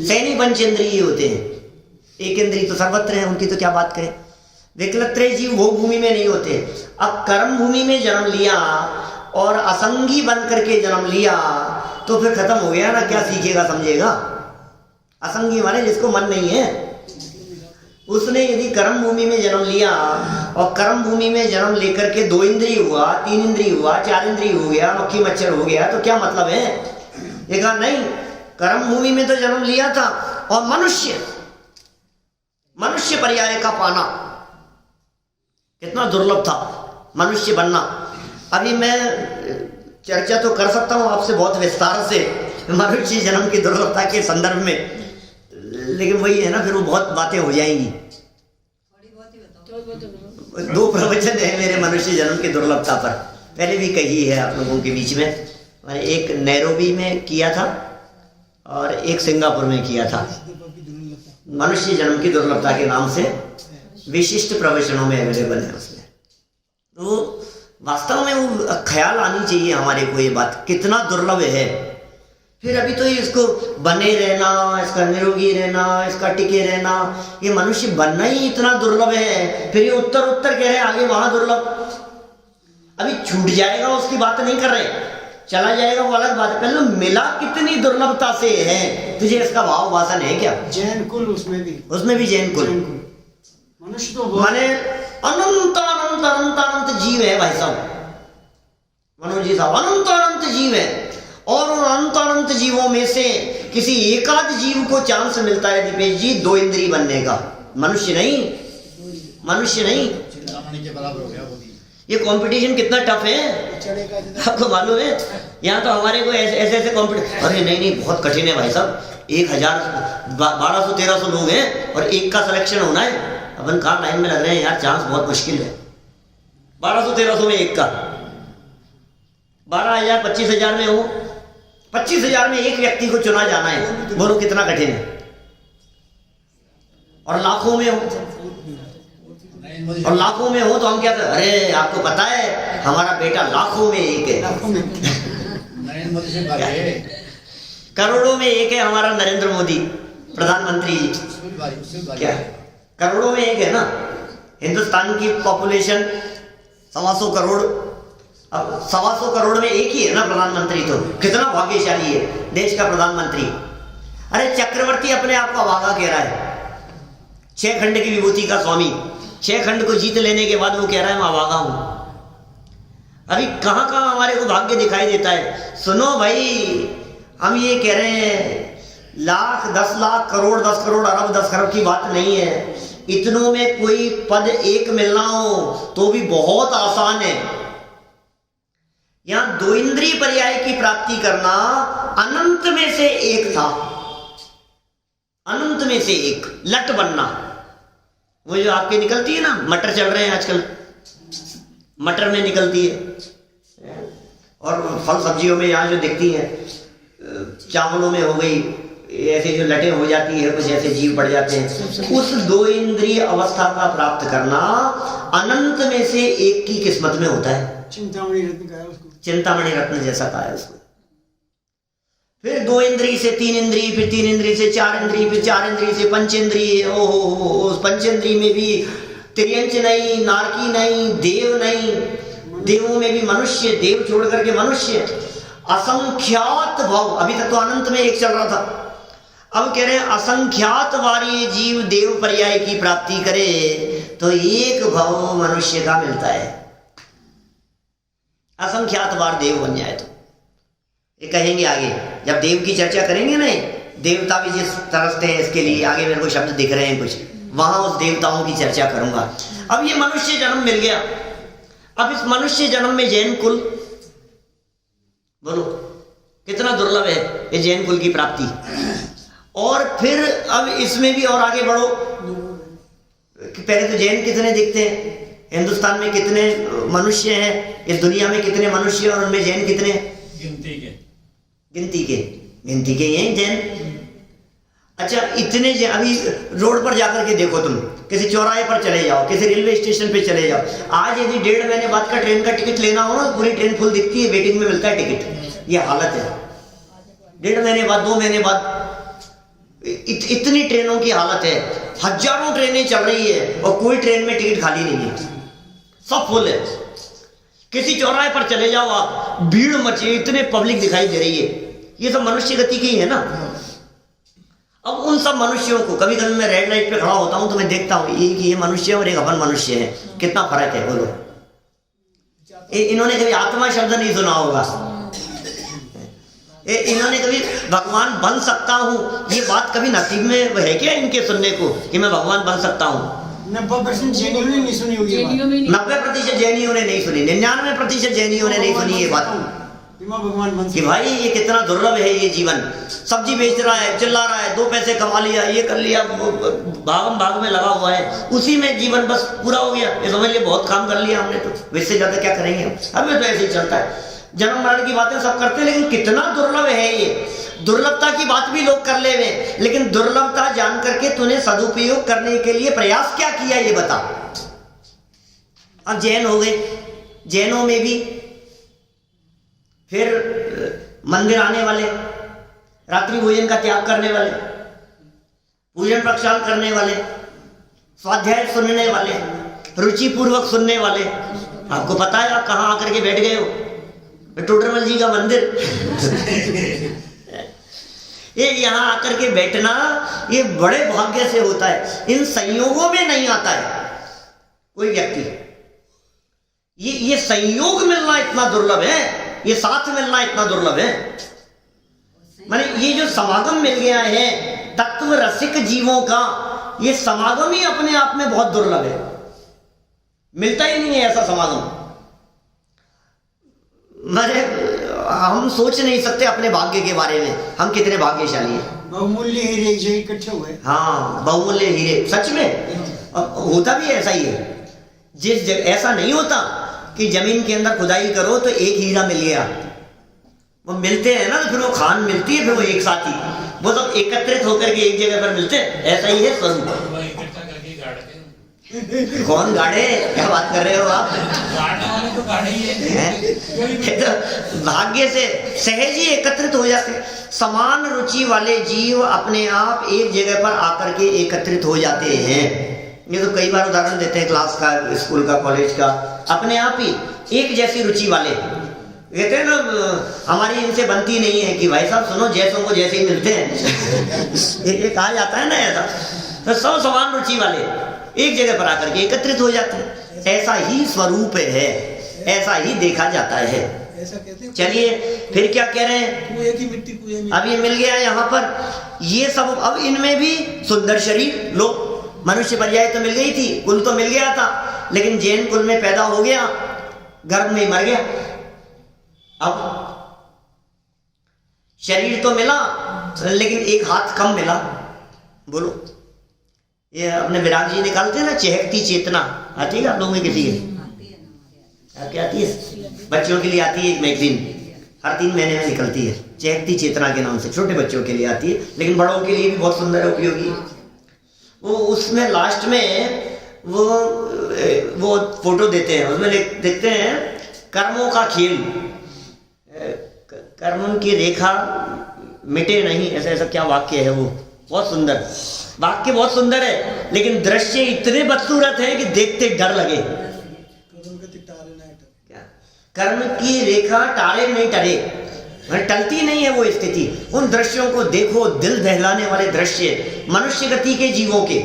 Speaker 1: सैनी पंचेंद्रिय होते हैं। एक इंद्रिय तो सर्वत्र है, उनकी तो क्या बात करें। विकलत्रय जीव भोग भूमि में नहीं होते। अब कर्म भूमि में जन्म लिया और असंगी बन करके जन्म लिया तो फिर खत्म हो गया ना, क्या सीखेगा समझेगा। असंगी माने जिसको मन नहीं है, उसने यदि कर्म भूमि में जन्म लिया और कर्म भूमि में जन्म लेकर के 2 इंद्रिय हुआ, 3 इंद्रिय हुआ, 4 इंद्रिय हो गया, मक्खी मच्छर हो गया, तो क्या मतलब है? ये कहा नहीं, कर्म भूमि में तो जन्म लिया था, और मनुष्य पर्याय का पाना कितना दुर्लभ था, मनुष्य बनना। अभी मैं चर्चा तो कर सकता हूँ आपसे बहुत विस्तार से मनुष्य जन्म की दुर्लभता के संदर्भ में, लेकिन वही है ना, फिर वो बहुत बातें हो जाएंगी। 2 प्रवचन है मेरे मनुष्य जन्म की दुर्लभता पर, पहले भी कही है आप लोगों के बीच में। मैंने एक नैरोबी में किया था और एक सिंगापुर में किया था, मनुष्य जन्म की दुर्लभता के नाम से विशिष्ट प्रवचनों में अवेलेबल है उसमें। तो वास्तव में वो ख्याल आनी चाहिए हमारे को, ये बात कितना दुर्लभ है। फिर अभी तो इसको बने रहना, इसका निरोगी रहना, इसका टिके रहना, ये मनुष्य बनना ही इतना दुर्लभ है। फिर ये उत्तर कह रहे हैं आगे वहां दुर्लभ, अभी छूट जाएगा उसकी बात नहीं कर रहे, चला जाएगा वो अलग बात है, पहले मिला कितनी दुर्लभता से है, तुझे इसका भाव वासन है क्या?
Speaker 4: जैन कुल उसमें भी
Speaker 1: जैन कुल
Speaker 4: मनुष्य तो
Speaker 1: माने अनंत अनंत अनंत अनंत जीव है भाई साहब, मनोज जी साहब, अनंत अनंत जीव है। और उन अनंत अनंत जीवों में से किसी एकाध जीव को चांस मिलता है दीपेश जी 2 इंद्रिय बनने का, मनुष्य नहीं।
Speaker 3: चिंतामणि के बराबर हो गया वो भी।
Speaker 1: ये कंपटीशन कितना टफ है आपको मालूम है? यहाँ तो हमारे को ऐसे कंपटीशन, अरे नहीं बहुत कठिन है भाई साहब, 1200-1300 लोग हैं और एक का सिलेक्शन होना है, अपन कहाँ लाइन में लग रहे हैं यार, चांस बहुत मुश्किल है। 1200-1300 में एक का, 12,000-25,000 में हो, 25,000 में एक व्यक्ति को चुना जाना है, बोलो कितना कठिन है। और लाखों में हो तो हम क्या करें, अरे आपको पता है हमारा बेटा लाखों में एक है, करोड़ों में एक है हमारा नरेंद्र मोदी प्रधानमंत्री जी, क्या करोड़ों में एक है ना। हिंदुस्तान की पॉपुलेशन 125 करोड़, अब 125 करोड़ में एक ही है ना प्रधानमंत्री, तो कितना भाग्यशाली है देश का प्रधानमंत्री। अरे चक्रवर्ती अपने आप को अभागा कह रहा है, 6 खंड की विभूति का स्वामी, 6 खंड को जीत लेने के बाद वो कह रहा है मैं अभागा हूं। अभी कहां कहां हमारे को भाग्य दिखाई देता है। सुनो भाई, हम ये कह रहे हैं लाख, 10 लाख, करोड़, 10 करोड़, अरब, 10 खरब की बात नहीं है। इतनों में कोई पद एक मिलना हो तो भी बहुत आसान है। यहां 2 इंद्रिय पर्याय की प्राप्ति करना अनंत में से एक था, अनंत में से एक, लट बनना। वो जो आपके निकलती है ना, मटर चल रहे हैं आजकल, मटर में निकलती है, और फल सब्जियों में यहाँ जो दिखती है, चावलों में हो गई, ऐसे जो लटें हो जाती है, कुछ ऐसे जीव पड़ जाते हैं। उस 2 इंद्रिय अवस्था का प्राप्त करना अनंत में से एक की किस्मत में होता है।
Speaker 4: चिंतामणि रत्न कहा है उसको,
Speaker 1: चिंतामणि रत्न जैसा कहा है उसको। फिर 2 इंद्रिय से 3 इंद्रिय, फिर 3 इंद्रिय से 4 इंद्रिय, फिर 4 इंद्रिय से पंचेंद्रिय। ओहो, उस पंचेंद्रिय में भी त्रियंच नहीं, नारकी नहीं, देव नहीं, देवों में भी मनुष्य, देव छोड़ करके मनुष्य, असंख्यात भाव। अभी तक तो अनंत में एक चल रहा था, अब कह रहे हैं असंख्यात बार ये जीव देव पर्याय की प्राप्ति करे तो एक भाव मनुष्य का मिलता है। असंख्यात बार देव बन जाए तो ये कहेंगे आगे, जब देव की चर्चा करेंगे ना, देवता भी जिस तरसते हैं इसके लिए, आगे मेरे को शब्द दिख रहे हैं कुछ, वहां उस देवताओं की चर्चा करूंगा। अब ये मनुष्य जन्म मिल गया, अब इस मनुष्य जन्म में जैन कुल, बोलो कितना दुर्लभ है ये जैन कुल की प्राप्ति। और फिर अब इसमें भी और आगे बढ़ो, पहले तो जैन कितने दिखते हैं, हिंदुस्तान में कितने मनुष्य हैं, इस दुनिया में कितने मनुष्य और उनमें जैन कितने? गिनती के हैं जैन। अच्छा, इतने अभी रोड पर जाकर के देखो, तुम किसी चौराहे पर चले जाओ, किसी रेलवे स्टेशन पे चले जाओ, आज यदि 1.5 महीने बाद का ट्रेन का टिकट लेना हो ना, पूरी ट्रेन फुल दिखती है, वेटिंग में मिलता है टिकट। ये हालत है 1.5 महीने बाद, 2 महीने बाद, इतनी ट्रेनों की हालत है। हजारों ट्रेनें चल रही है और कोई ट्रेन में टिकट खाली नहीं है, सब फुल है। किसी चौराहे पर चले जाओ आप, भीड़ मची, इतने पब्लिक दिखाई दे रही है। ये सब मनुष्य गति की है ना। अब उन सब मनुष्यों को, कभी कभी मैं रेड लाइट पे खड़ा होता हूँ तो मैं देखता हूँ ये मनुष्य और एक अपन मनुष्य है, कितना फर्क है बोलो। इन्होंने कभी आत्मा शब्द नहीं सुना होगा, इन्होंने कभी भगवान बन सकता हूँ ये बात कभी नसीब में है क्या इनके सुनने को कि मैं भगवान बन सकता हूँ?
Speaker 4: 90% जैनियों ने नहीं सुनी होगी ये बात।
Speaker 1: 90% जैनियों ने नहीं सुनी, 99% जैनियों ने नहीं सुनी ये बात
Speaker 4: भगवान बन
Speaker 1: कि भाई ये कितना दुर्लभ है ये जीवन। सब्जी बेच रहा है, चिल्ला रहा है, 2 पैसे कमा लिया, ये कर लिया, भागम भाग में लगा हुआ है, उसी में जीवन बस पूरा हो गया। ये समझ लिया बहुत काम कर लिया हमने, तो इससे ज्यादा क्या करेंगे हम? अभी तो ऐसे ही चलता है, जन्म मरण की बातें सब करते हैं, लेकिन कितना दुर्लभ है ये। दुर्लभता की बात भी लोग कर ले हुए, लेकिन दुर्लभता जान करके तूने सदुपयोग करने के लिए प्रयास क्या किया ये बता। अब जैन हो गए, जैनों में भी फिर मंदिर आने वाले, रात्रि भोजन का त्याग करने वाले, पूजन प्रक्षाल करने वाले, स्वाध्याय सुनने वाले, रुचि पूर्वक सुनने वाले। आपको पता है आप कहाँ आकर के बैठ गए हो? टोडरमल जी का मंदिर ये यहाँ आकर के बैठना ये बड़े भाग्य से होता है, इन संयोगों में नहीं आता है कोई व्यक्ति। ये संयोग मिलना इतना दुर्लभ है, ये साथ मिलना इतना दुर्लभ है। माने ये जो समागम मिल गया है तत्व रसिक जीवों का, ये समागम ही अपने आप में बहुत दुर्लभ है, मिलता ही नहीं है ऐसा समागम। माने हम सोच नहीं सकते अपने भाग्य के बारे में, हम कितने भाग्यशाली हैं।
Speaker 4: बहुमूल्य हीरे एक जगह इकट्ठे हुए।
Speaker 1: हाँ, बहुमूल्य हीरे, सच में। अब होता भी ऐसा ही है, जिस जगह ऐसा नहीं होता कि जमीन के अंदर खुदाई करो तो एक हीरा मिल गया, वो मिलते हैं ना, तो फिर वो खान मिलती है, फिर वो एक साथ ही वो सब एकत्रित होकर के एक जगह पर मिलते हैं। ऐसा ही है स्वरूप। कौन गाड़े, क्या बात कर रहे हो आप?
Speaker 2: गाड़ने वाले तो गाड़े ही है।
Speaker 1: तो भाग्य से सहज ही एकत्रित हो जाते हैं। समान रुचि वाले जीव अपने आप एक जगह पर आकर के एकत्रित हो जाते हैं। ये तो कई बार उदाहरण देते हैं क्लास का, स्कूल का, कॉलेज का, अपने आप ही एक जैसी रुचि वाले कहते हैं ना, हमारी इनसे बनती नहीं है कि भाई साहब सुनो, जैसों को जैसे ही मिलते हैं ये कहा जाता है ना ऐसा। तो सब समान रुचि वाले एक जगह पर आकर के एकत्रित हो जाते हैं। ऐसा ही स्वरूप है, ऐसा ही देखा जाता है।
Speaker 5: ऐसा कहते हैं।
Speaker 1: चलिए फिर क्या कह रहे हैं?
Speaker 5: कुएं की मिट्टी कुएं में।
Speaker 1: अब ये मिल गया यहाँ पर ये सब। अब इनमें भी सुंदर शरीर, लो मनुष्य पर्याय तो मिल गई थी, कुल तो मिल गया था, लेकिन जैन कुल में पैदा हो गया, गर्भ में मर गया। अब शरीर तो मिला लेकिन एक हाथ कम मिला। बोलो, ये अपने विराग जी निकालते हैं ना, चहकती चेतना आती है आप लोगों में? किसी के क्या आती है? बच्चों के लिए आती है एक मैगजीन, हर 3 महीने में निकलती है, चहकती चेतना के नाम से। छोटे बच्चों के लिए आती है, लेकिन बड़ों के लिए भी बहुत सुंदर है, उपयोगी। वो उसमें लास्ट में वो फोटो देते हैं, उसमें देखते हैं कर्मों का खेल, कर्म की रेखा मिटे नहीं, ऐसा ऐसा क्या वाक्य है वो, बहुत सुंदर वाक्य, बहुत सुंदर है, लेकिन दृश्य इतने बदसूरत है कि देखते डर लगे। कर्म की रेखा टारे नहीं टरे, टलती नहीं है वो स्थिति। उन दृश्यों को देखो, दिल दहलाने वाले दृश्य, मनुष्य गति के जीवों के,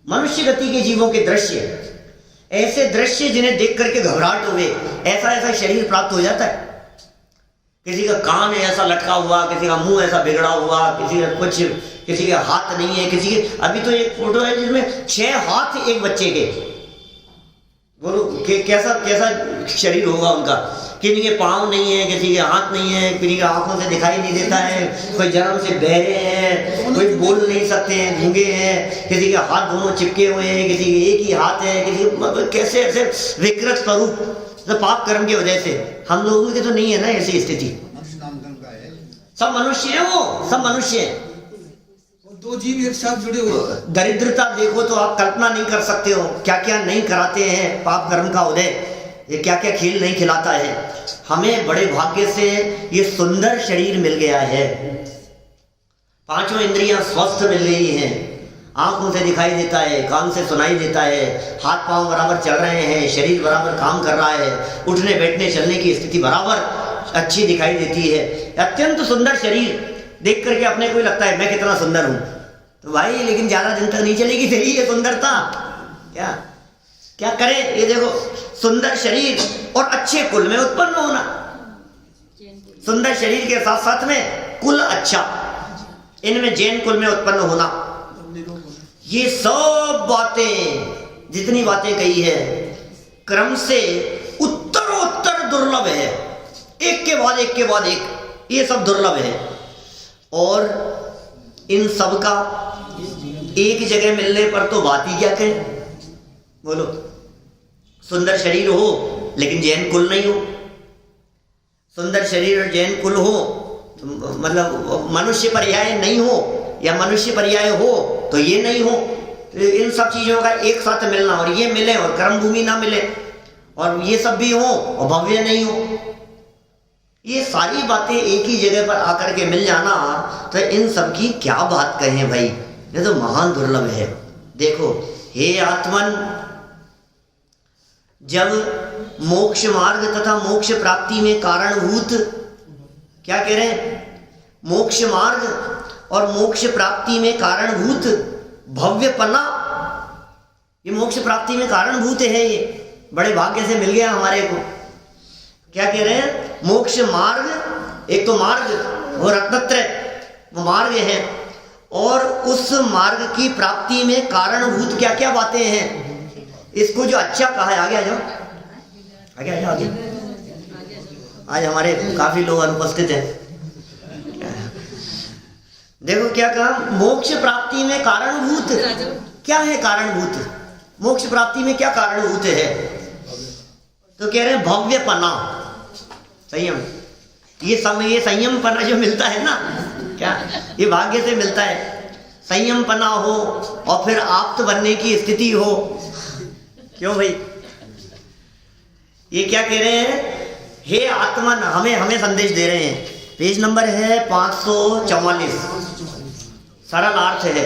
Speaker 1: मनुष्य गति के जीवों के दृश्य, ऐसे दृश्य जिन्हें देख करके घबराहट हुए, ऐसा ऐसा शरीर प्राप्त हो जाता है। किसी का कान ऐसा लटका हुआ, किसी का मुंह ऐसा बिगड़ा हुआ, किसी का कुछ, किसी के हाथ नहीं है, किसी के, अभी तो एक फोटो है जिसमें 6 हाथ एक बच्चे के। बोलो कैसा कैसा शरीर होगा उनका। किसी के पाँव नहीं है, किसी के हाथ नहीं है, किसी के आंखों से दिखाई नहीं देता है, कोई जन्म से बहरे हैं, कोई बोल नहीं सकते हैं, गूंगे हैं, किसी के हाथ दोनों चिपके हुए हैं, किसी के एक ही हाथ है, किसी मतलब कैसे ऐसे विकृत स्वरूप, तो पाप कर्म की वजह से। हम लोगों के तो नहीं है ना ऐसी स्थिति। सब मनुष्य है, वो सब मनुष्य है,
Speaker 5: 2 जीव एक साथ जुड़े हुए।
Speaker 1: दरिद्रता देखो तो आप कल्पना नहीं कर सकते हो, क्या क्या नहीं कराते हैं पाप कर्म का उदय, ये क्या क्या खेल नहीं खिलाता है। हमें बड़े भाग्य से ये सुंदर शरीर मिल गया है, 5 इंद्रियां स्वस्थ मिल रही हैं, आंखों से दिखाई देता है, कान से सुनाई देता है, हाथ पांव बराबर चल रहे हैं, शरीर बराबर काम कर रहा है, उठने बैठने चलने की स्थिति बराबर अच्छी दिखाई देती है। अत्यंत सुंदर शरीर, देख करके अपने को ही लगता है मैं कितना सुंदर हूं। तो भाई लेकिन ज्यादा दिन तक नहीं चलेगी तेरी ये सुंदरता। क्या क्या करे, ये देखो सुंदर शरीर और अच्छे कुल में उत्पन्न होना, सुंदर शरीर के साथ साथ में कुल अच्छा, इनमें जैन कुल में उत्पन्न होना, ये सब बातें जितनी बातें कही है क्रम से उत्तरोत्तर दुर्लभ है, एक के बाद एक के बाद एक, ये सब दुर्लभ है। और इन सब का एक जगह मिलने पर तो बात ही क्या कहें, बोलो। सुंदर शरीर हो लेकिन जैन कुल नहीं हो, सुंदर शरीर और जैन कुल हो तो मतलब मनुष्य पर्याय नहीं हो, या मनुष्य पर्याय हो तो ये नहीं हो, इन सब चीजों का एक साथ मिलना, और ये मिले और कर्म भूमि ना मिले, और ये सब भी हो और भव्य नहीं हो, ये सारी बातें एक ही जगह पर आकर के मिल जाना, तो इन सब की क्या बात कहें भाई, ये तो महान दुर्लभ है। देखो हे आत्मन, जब मोक्ष मार्ग तथा मोक्ष प्राप्ति में कारणभूत, क्या कह रहे हैं, मोक्ष मार्ग और मोक्ष प्राप्ति में कारणभूत भव्यपना, ये मोक्ष प्राप्ति में कारणभूत है, ये बड़े भाग्य से मिल गया हमारे को। क्या कह रहे हैं, मोक्ष मार्ग, एक तो मार्ग वो रत्नत्रय वो मार्ग है, और उस मार्ग की प्राप्ति में कारणभूत क्या क्या बातें हैं, इसको जो अच्छा कहा है, आगे आ जाओ, आगे आ जाओ, आगे। आज हमारे काफी लोग अनुपस्थित हैं। देखो क्या कहा, मोक्ष प्राप्ति में कारणभूत, क्या है कारणभूत, मोक्ष प्राप्ति में क्या कारणभूत है, तो कह रहे हैं भव्यपना, संयम। ये संयम पना जो मिलता है ना, क्या ये भाग्य से मिलता है, संयम पना हो और फिर आप्त बनने की स्थिति हो। क्यों भाई, ये क्या कह रहे हैं, हे आत्मन, हमें संदेश दे रहे हैं। पेज नंबर है 544, सरल अर्थ है,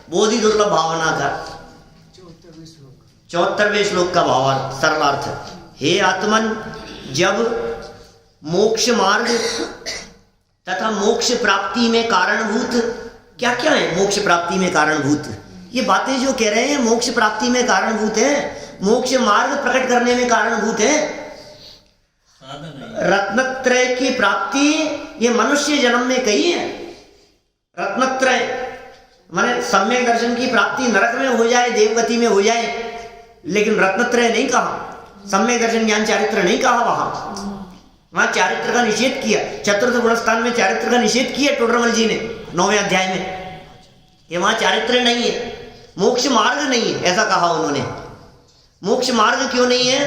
Speaker 1: बोधि दुर्लभ भावना का 74वें श्लोक का भावार्थ, सरल अर्थ। हे आत्मन, जब मोक्ष मार्ग तथा मोक्ष प्राप्ति में कारणभूत, क्या क्या है मोक्ष प्राप्ति में कारणभूत, ये बातें जो कह रहे हैं मोक्ष प्राप्ति में कारणभूत है, मोक्ष मार्ग प्रकट करने में कारणभूत है। रत्नत्रय की प्राप्ति ये मनुष्य जन्म में कही है, रत्नत्रय माने सम्यक दर्शन की प्राप्ति नरक में हो जाए, देवगति में हो जाए, लेकिन रत्नत्रय नहीं कहा, सम्यक दर्शन ज्ञान चारित्र नहीं कहा, वहां चारित्र का निषेध किया, चतुर्थ गुणस्थान में चारित्र का निषेध किया टोडरमल जी ने 9वें अध्याय में, कि वहां चारित्र नहीं है, मोक्ष मार्ग नहीं है, ऐसा कहा उन्होंने। मोक्ष मार्ग क्यों नहीं है,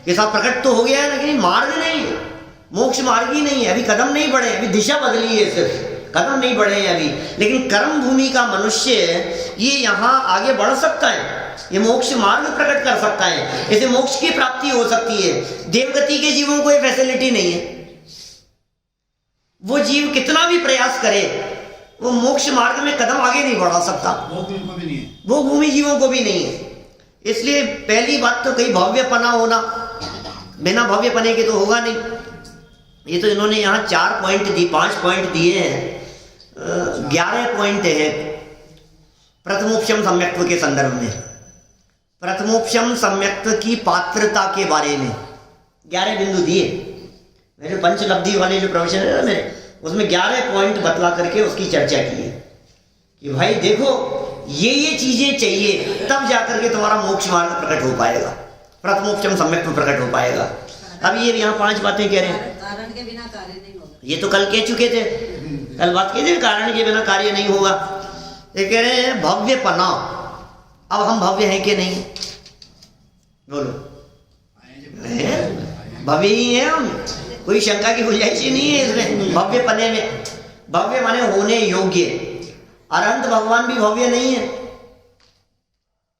Speaker 1: ये सब प्रकट तो हो गया है, लेकिन मार्ग नहीं है, मोक्ष मार्ग ही नहीं है, अभी कदम नहीं बढ़े, अभी दिशा बदली है, सिर्फ कदम नहीं बढ़े हैं अभी। लेकिन कर्म भूमि का मनुष्य ये यहाँ आगे बढ़ सकता है, ये मोक्ष मार्ग प्रकट कर सकता है, इसे मोक्ष की प्राप्ति हो सकती है। देवगति के जीवों को ये फैसिलिटी नहीं है, वो जीव कितना भी प्रयास करे वो मोक्ष मार्ग में कदम आगे नहीं बढ़ा सकता, वो भूमि जीवों को भी नहीं है। इसलिए पहली बात तो कहीं भव्यपना होना, बिना भव्यपने के तो होगा नहीं। ये तो इन्होंने यहाँ 4 पॉइंट दी, 5 पॉइंट दिए हैं, 11 पॉइंट है प्रथमोपशम सम्यक्त्व के संदर्भ में। प्रथमोपशम सम्यक्त्व की पात्रता के बारे में 11 बिंदु दिए, मेरे पंचलब्धि वाले जो प्रोफेशन है ना मेरे, उसमें 11 पॉइंट बतला करके उसकी चर्चा की है कि भाई देखो ये चीजें चाहिए, तब जाकर के तुम्हारा मोक्ष मार्ग प्रकट हो पाएगा, प्रथमोपशम सम्यक्त्व प्रकट हो पाएगा। अब ये यहाँ 5 बातें कह रहे हैं,
Speaker 6: कारण के बिना कार्य नहीं होगा,
Speaker 1: ये तो कल कह चुके थे, कल बात की थी कारण के बिना कार्य नहीं होगा। ये कह रहे हैं भव्यपना, अब हम भव्य हैं कि नहीं, बोलो भव्य ही हैं हम, कोई शंका की गुंजाइश ही नहीं है इसमें भव्यपने में। भव्य माने होने योग्य, अरहंत भगवान भी भव्य नहीं है,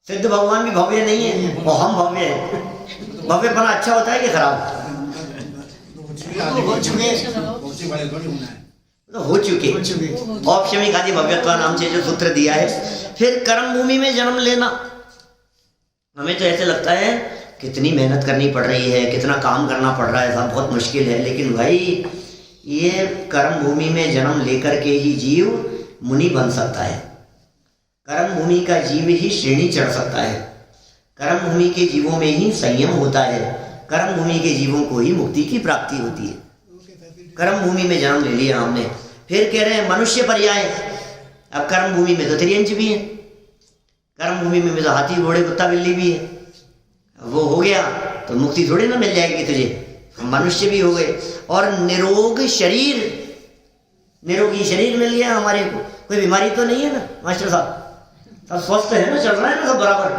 Speaker 1: सिद्ध भगवान भी भव्य नहीं है, और हम भव्य हैं। भव्यपना अच्छा होता है कि खराब, तो हो चुके औपशमिक आदि भव्यत्व नाम से जो सूत्र दिया है। फिर कर्म भूमि में जन्म लेना, हमें तो ऐसे लगता है कितनी मेहनत करनी पड़ रही है, कितना काम करना पड़ रहा है, सब बहुत मुश्किल है, लेकिन भाई ये कर्म भूमि में जन्म लेकर के ही जीव मुनि बन सकता है। कर्म भूमि का जीव ही श्रेणी चढ़ सकता है। कर्म भूमि के जीवों में ही संयम होता है। कर्म भूमि के जीवों को ही मुक्ति की प्राप्ति होती है। कर्म भूमि में जन्म ले लिया हमने, फिर कह रहे हैं मनुष्य पर्याय। अब कर्म भूमि में तो त्रियंच भी है, कर्म भूमि में तो हाथी घोड़े कुत्ता बिल्ली भी है। वो हो गया तो मुक्ति थोड़ी ना मिल जाएगी तुझे, मनुष्य भी हो गए। और निरोग शरीर, निरोगी शरीर मिल गया हमारे को, कोई बीमारी तो नहीं है ना मास्टर साहब, सब स्वस्थ है ना, चल रहा है ना सब बराबर।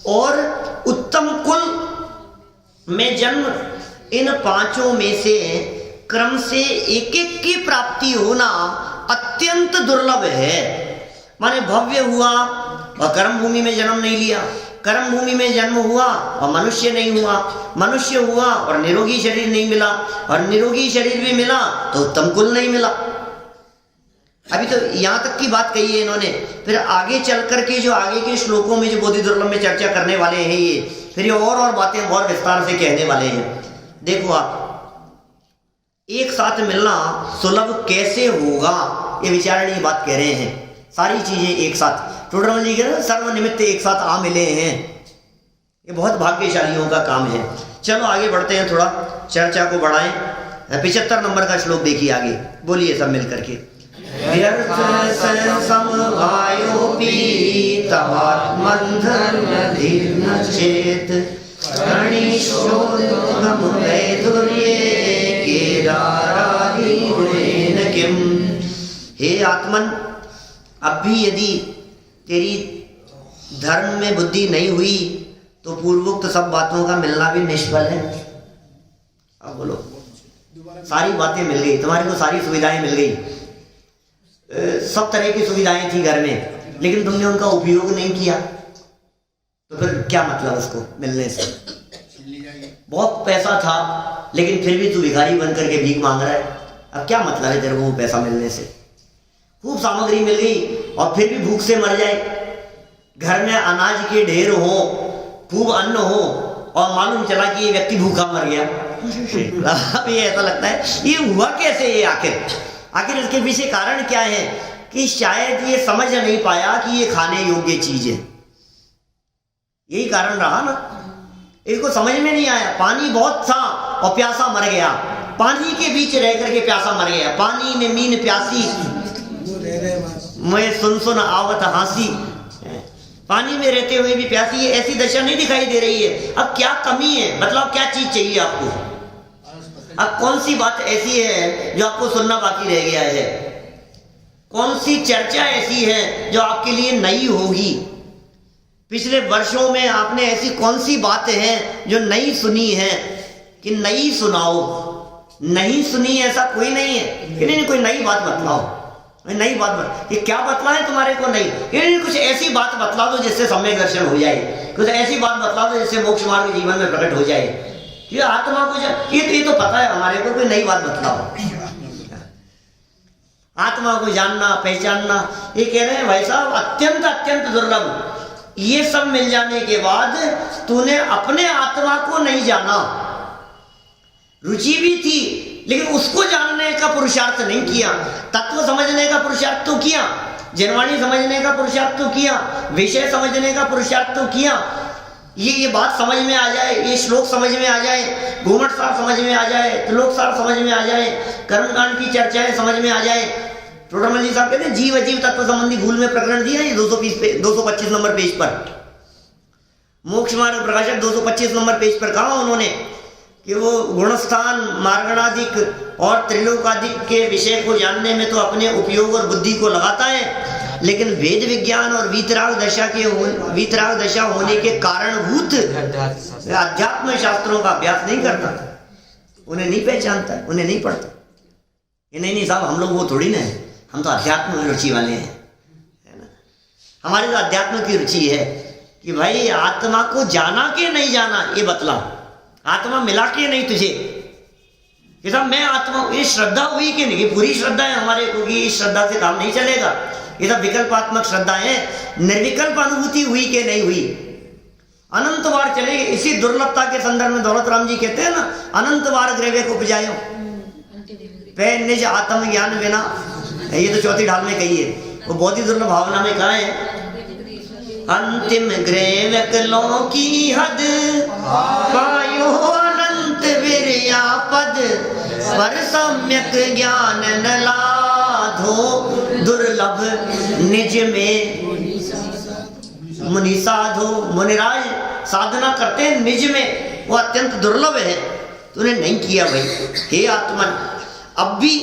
Speaker 1: और उत्तम कुल में जन्म, इन पांचों में से क्रम से एक एक की प्राप्ति होना अत्यंत दुर्लभ है। माने भव्य हुआ और कर्म भूमि में जन्म नहीं लिया, कर्म भूमि में जन्म हुआ और मनुष्य नहीं हुआ, मनुष्य हुआ और निरोगी शरीर नहीं मिला, और निरोगी शरीर भी मिला तो उत्तम कुल नहीं मिला। अभी तो यहाँ तक की बात कही है इन्होंने, फिर आगे चल करके जो आगे के श्लोकों में जो बोधि दुर्लभ में चर्चा करने वाले हैं ये, फिर ये और बातें बहुत विस्तार से कहने वाले हैं। देखो आप, एक साथ मिलना सुलभ कैसे होगा, ये विचारणीय बात कह रहे हैं। सारी चीजें एक साथ, टोडरमल जी कह रहे हैं सर्व निमित्त एक साथ आ मिले हैं, ये बहुत भाग्यशालियों का काम है। चलो आगे बढ़ते हैं, थोड़ा चर्चा को बढ़ाएं। 75 नंबर का श्लोक देखिए आगे, बोलिए सब मिल करके। हे आत्मन, अब भी यदि तेरी धर्म में बुद्धि नहीं हुई तो पूर्वोक्त सब बातों का मिलना भी निष्फल है। अब बोलो, सारी बातें मिल गई तुम्हारे को, सारी सुविधाएं मिल गई, सब तरह की सुविधाएं थी घर में, लेकिन तुमने उनका उपयोग नहीं किया, तो फिर क्या मतलब उसको मिलने से? बहुत पैसा था लेकिन फिर भी तू भिखारी बन करके भीख मांग रहा है, अब क्या मतलब है तेरे को वो पैसा मिलने से? खूब सामग्री मिल गई और फिर भी भूख से मर जाए, घर में अनाज के ढेर हो, खूब अन्न हो, और मालूम चला कि ये व्यक्ति भूखा मर गया। अब ये ऐसा लगता है ये हुआ कैसे? ये आखिर इसके पीछे कारण क्या है कि शायद ये समझ नहीं पाया कि ये खाने योग्य चीज है, यही कारण रहा ना, इसको समझ में नहीं आया। पानी बहुत था और प्यासा मर गया, पानी के बीच रह करके प्यासा मर गया, पानी में मीन प्यासी मैं सुन आवत हासी, पानी में रहते हुए भी प्यासी, ये ऐसी दशा नहीं दिखाई दे रही है। अब क्या कमी है, मतलब क्या चीज चाहिए आपको? अब कौन सी बात ऐसी है जो आपको सुनना बाकी रह गया है? कौन सी चर्चा ऐसी है जो आपके लिए नई होगी? पिछले वर्षों में आपने ऐसी कौन सी बातें हैं जो नई सुनी है कि नई सुनाओ? नहीं सुनी ऐसा कोई नहीं है कि नहीं कोई नई बात बतलाओ, नई बात ये क्या बतलाए तुम्हारे को? नहीं, कुछ ऐसी बात बतला दो जिससे सम्यक दर्शन हो जाए, कुछ ऐसी बात बतला दो जिससे मोक्ष मार्ग जीवन में प्रकट हो जाए, कि आत्मा को ये तो पता है हमारे को, कोई नई बात बतलाओ। आत्मा को जानना पहचानना, ये कह रहे हैं भाई साहब अत्यंत अत्यंत दुर्लभ। ये सब मिल जाने के बाद तूने अपने आत्मा को नहीं जाना, रुचि भी थी लेकिन उसको जानने का पुरुषार्थ नहीं किया, तत्व समझने का पुरुषार्थ तो किया, जनवाणी समझने का पुरुषार्थ तो किया, विषय समझने का पुरुषार्थ तो किया, ये बात समझ में आ जाए, ये श्लोक समझ में आ जाए, घूमट सार समझ में आ जाए, त्रिलोक सार समझ में आ जाए, कर्मकांड की चर्चाएं समझ में आ जाए। टोडरमल जी साहब कहते हैं जीव अजीव तत्व संबंधी भूल में प्रकरण दिया है 225 नंबर पेज पर, मोक्ष मार्ग प्रकाशक 225 नंबर पेज पर कहा उन्होंने कि वो गुणस्थान मार्गणादिक और त्रिलोकादिक के विषय को जानने में तो अपने उपयोग और बुद्धि को लगाता है, लेकिन वेद विज्ञान और वीतराग दशा होने के कारणभूत अध्यात्म शास्त्रों का अभ्यास नहीं करता, उन्हें नहीं पहचानता, उन्हें नहीं पढ़ता। नहीं साहब हम लोग वो थोड़ी ना है, हम तो अध्यात्म में रुचि वाले हैं, है ना। हमारे तो अध्यात्म की रुचि है कि भाई आत्मा को जाना के नहीं जाना ये बतला, आत्मा मिला के नहीं तुझे कि साहब मैं आत्मा, ये श्रद्धा हुई कि नहीं? पूरी श्रद्धा है हमारे को कि इस श्रद्धा से काम नहीं चलेगा, ये सब विकल्पात्मक श्रद्धा है। निर्विकल्प अनुभूति हुई कि नहीं हुई? अनंत बार चलेगी। इसी दुर्लभता के संदर्भ में दौलत राम जी कहते हैं ना, अनंत बार ग्रह को उपजायो, पे निज आत्मज्ञान बिना, ये तो चौथी ढाल में कही है। वो बहुत ही दुर्लभ भावना में कहा है, अंतिम गृह विकलों की हद पायो अनंत विरया पद, पर सम्यक ज्ञान न लाधो दुर्लभ निज में मुनि साधो। मुनिराज साधना करते हैं निज में, वो अत्यंत दुर्लभ है, तूने नहीं किया भाई। हे आत्मन, अब भी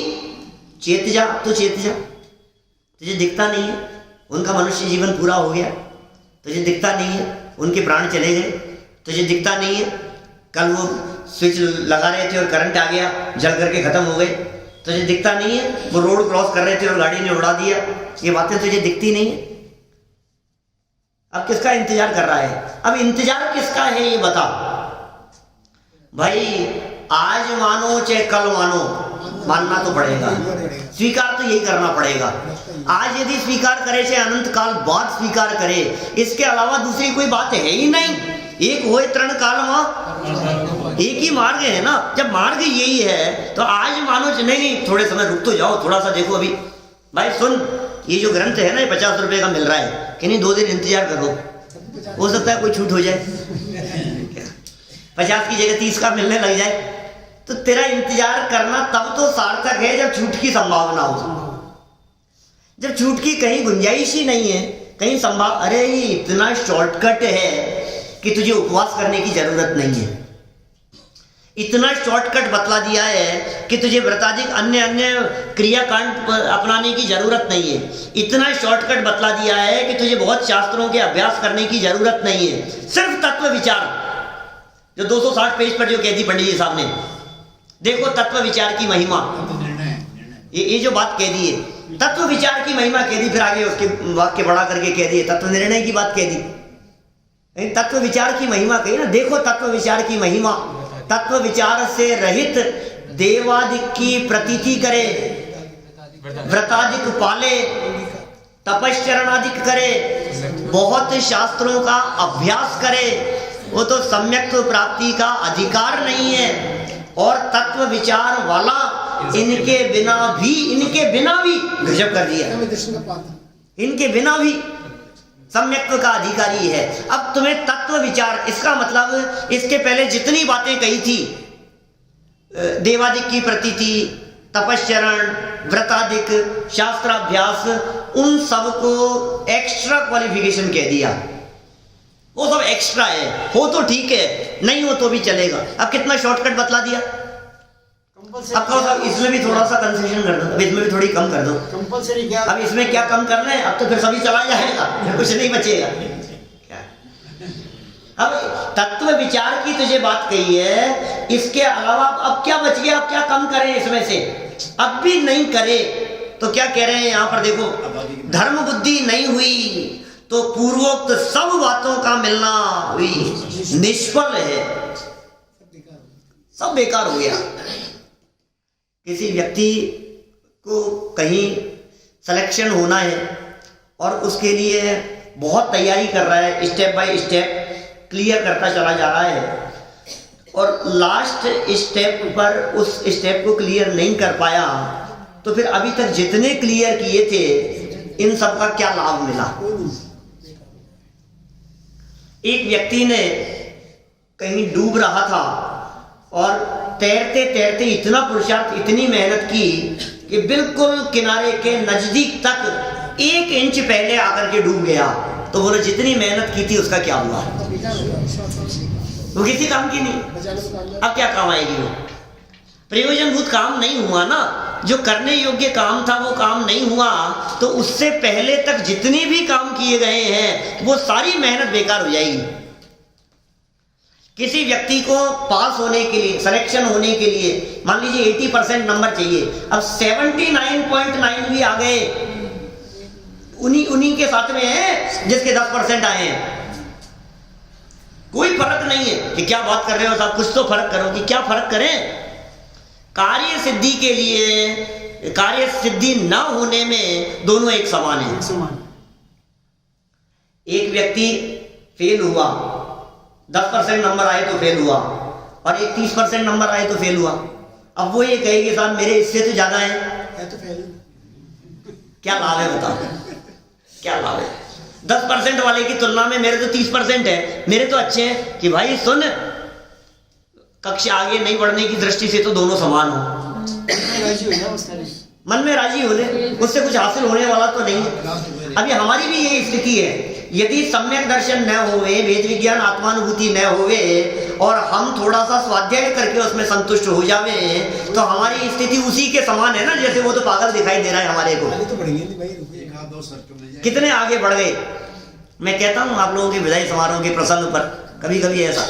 Speaker 1: चेत जा, तो चेत जा। तुझे दिखता नहीं है उनका मनुष्य जीवन पूरा हो गया, तुझे दिखता नहीं है उनके प्राण चले गए, तुझे दिखता नहीं है कल वो स्विच लगा रहे थे और करंट आ गया, जल करके खत्म हो गए, तुझे दिखता नहीं है वो रोड क्रॉस कर रहे थे और गाड़ी ने उड़ा दिया, ये बातें तुझे दिखती नहीं है। अब किसका इंतजार कर रहा है? अब इंतजार किसका है ये बता भाई। आज मानो चाहे कल मानो, मानना तो पड़ेगा, स्वीकार तो यही करना पड़ेगा। आज यदि स्वीकार करे चाहे अनंत काल बाद स्वीकार करे, इसके अलावा दूसरी कोई बात है ही नहीं। एक होए तरण काल मां, एक ही मार्ग है ना। जब मार्ग यही है तो आज मानो नहीं, थोड़े समय रुक तो जाओ, थोड़ा सा देखो। अभी भाई सुन, ये जो ग्रंथ है ना, 50 रुपए का मिल रहा है कि नहीं, 2 दिन इंतजार करो, हो सकता है कोई छूट हो जाए, 50 की जगह 30 का मिलने लग जाए। तो तेरा इंतजार करना तब तो सार्थक है जब छूट की संभावना हो। जब छूट की कहीं गुंजाइश ही नहीं है, कहीं अरे ये इतना शॉर्टकट है कि तुझे उपवास करने की जरूरत नहीं है। इतना शॉर्टकट बतला दिया है कि तुझे व्रताधिक अन्य क्रियाकांड अपनाने की जरूरत नहीं है। इतना शॉर्टकट बतला दिया है कि तुझे बहुत शास्त्रों के अभ्यास करने की जरूरत नहीं है। सिर्फ तत्व विचार, जो 260 पेज पर जो कह दी पंडित जी साहब ने, देखो तत्व विचार की महिमा, ये जो बात कह दी है, तत्व विचार की महिमा कह दी, फिर आगे उसके वाक्य बढ़ा करके कह दिए तत्व निर्णय की बात कह दी। तत्व विचार की महिमा कही ना, देखो तत्व विचार की महिमा। तत्व विचार से रहित देवादिक की प्रतीति करे, व्रतादिक पाले, तपश्चरणादिक करे, बहुत शास्त्रों का अभ्यास करे, वो तो सम्यक प्राप्ति का अधिकार नहीं है। और तत्व विचार वाला इनके बिना भी गजब कर दिया, इनके बिना भी सम्यक्त्व का अधिकारी है। अब तुम्हें तत्व विचार, इसका मतलब इसके पहले जितनी बातें कही थी, देवादिक की प्रतीति, तपश्चरण, व्रतादिक, शास्त्राभ्यास, उन सब को एक्स्ट्रा क्वालिफिकेशन कह दिया। वो सब एक्स्ट्रा है, हो तो ठीक है, नहीं हो तो भी चलेगा। अब कितना शॉर्टकट बतला दिया। अब कहो साहब इसमें भी थोड़ा सा कंसेशन कर दो, अब इसमें भी थोड़ी कम कर दो।
Speaker 4: कंपलसरी क्या?
Speaker 1: अब इसमें क्या कम करना है? अब तो फिर सभी चला जाएगा, फिर कुछ नहीं बचेगा। क्या अब तत्व विचार की तुझे बात कही है, इसके अलावा अब क्या बच गया? अब क्या कम करें इसमें से? अब भी नहीं करे तो क्या कह रहे हैं यहाँ पर देखो, धर्म बुद्धि नहीं हुई तो पूर्वोक्त सब बातों का मिलना हुई निष्फल है, सब बेकार हो गया। किसी व्यक्ति को कहीं सिलेक्शन होना है और उसके लिए बहुत तैयारी कर रहा है, स्टेप बाय स्टेप क्लियर करता चला जा रहा है, और लास्ट स्टेप पर उस स्टेप को क्लियर नहीं कर पाया, तो फिर अभी तक जितने क्लियर किए थे इन सब का क्या लाभ मिला? एक व्यक्ति ने कहीं डूब रहा था और तैरते तैरते इतना पुरुषार्थ, इतनी मेहनत की कि बिल्कुल किनारे के नजदीक तक 1 इंच पहले आकर के डूब गया। तो बोले जितनी मेहनत की थी उसका क्या हुआ? वो किसी काम की नहीं। अब क्या काम आएगी? वो प्रयोजनभूत काम नहीं हुआ ना, जो करने योग्य काम था वो काम नहीं हुआ, तो उससे पहले तक जितने भी काम किए गए हैं वो सारी मेहनत बेकार हो जाएगी। किसी व्यक्ति को पास होने के लिए, सिलेक्शन होने के लिए मान लीजिए 80% नंबर चाहिए, अब 79.9 भी आ गए, उन्हीं के साथ में है जिसके 10% आए हैं। कोई फर्क नहीं है कि क्या बात कर रहे हो साहब, कुछ तो फर्क करो। कि क्या फर्क करें? कार्य सिद्धि के लिए, कार्य सिद्धि न होने में दोनों एक समान है। एक व्यक्ति फेल हुआ, 10% नंबर आए तो फेल हुआ, और एक 30% नंबर आए तो फेल हुआ। अब वो ये कहेगी साहब मेरे इससे तो ज्यादा है,
Speaker 4: तो पहले
Speaker 1: क्या लाभ है बताओ, क्या लाभ है? 10% वाले की तुलना में मेरे तो 30% है, मेरे तो अच्छे हैं। कि भाई सुन, कक्षा आगे नहीं बढ़ने की दृष्टि से तो दोनों समान हो,
Speaker 4: राजी हो जाओ उसका नहीं।
Speaker 1: मन में राजी हो ले, उससे कुछ हासिल होने वाला तो नहीं है। अभी हमारी भी यही स्थिति है, यदि सम्यक दर्शन न होवे, वेद विज्ञान आत्मानुभूति न होवे और हम थोड़ा सा स्वाध्याय करके उसमें संतुष्ट हो जावे तो हमारी स्थिति उसी के समान है ना, जैसे वो तो पागल दिखाई दे रहा है हमारे को।
Speaker 3: तो बढ़ेंगे नहीं भाई, एक हाथ दो सर क्यों मिल जाए।
Speaker 1: कितने आगे बढ़ गए। मैं कहता हूँ आप लोगों के विदाई समारोह के प्रसंग पर कभी कभी ऐसा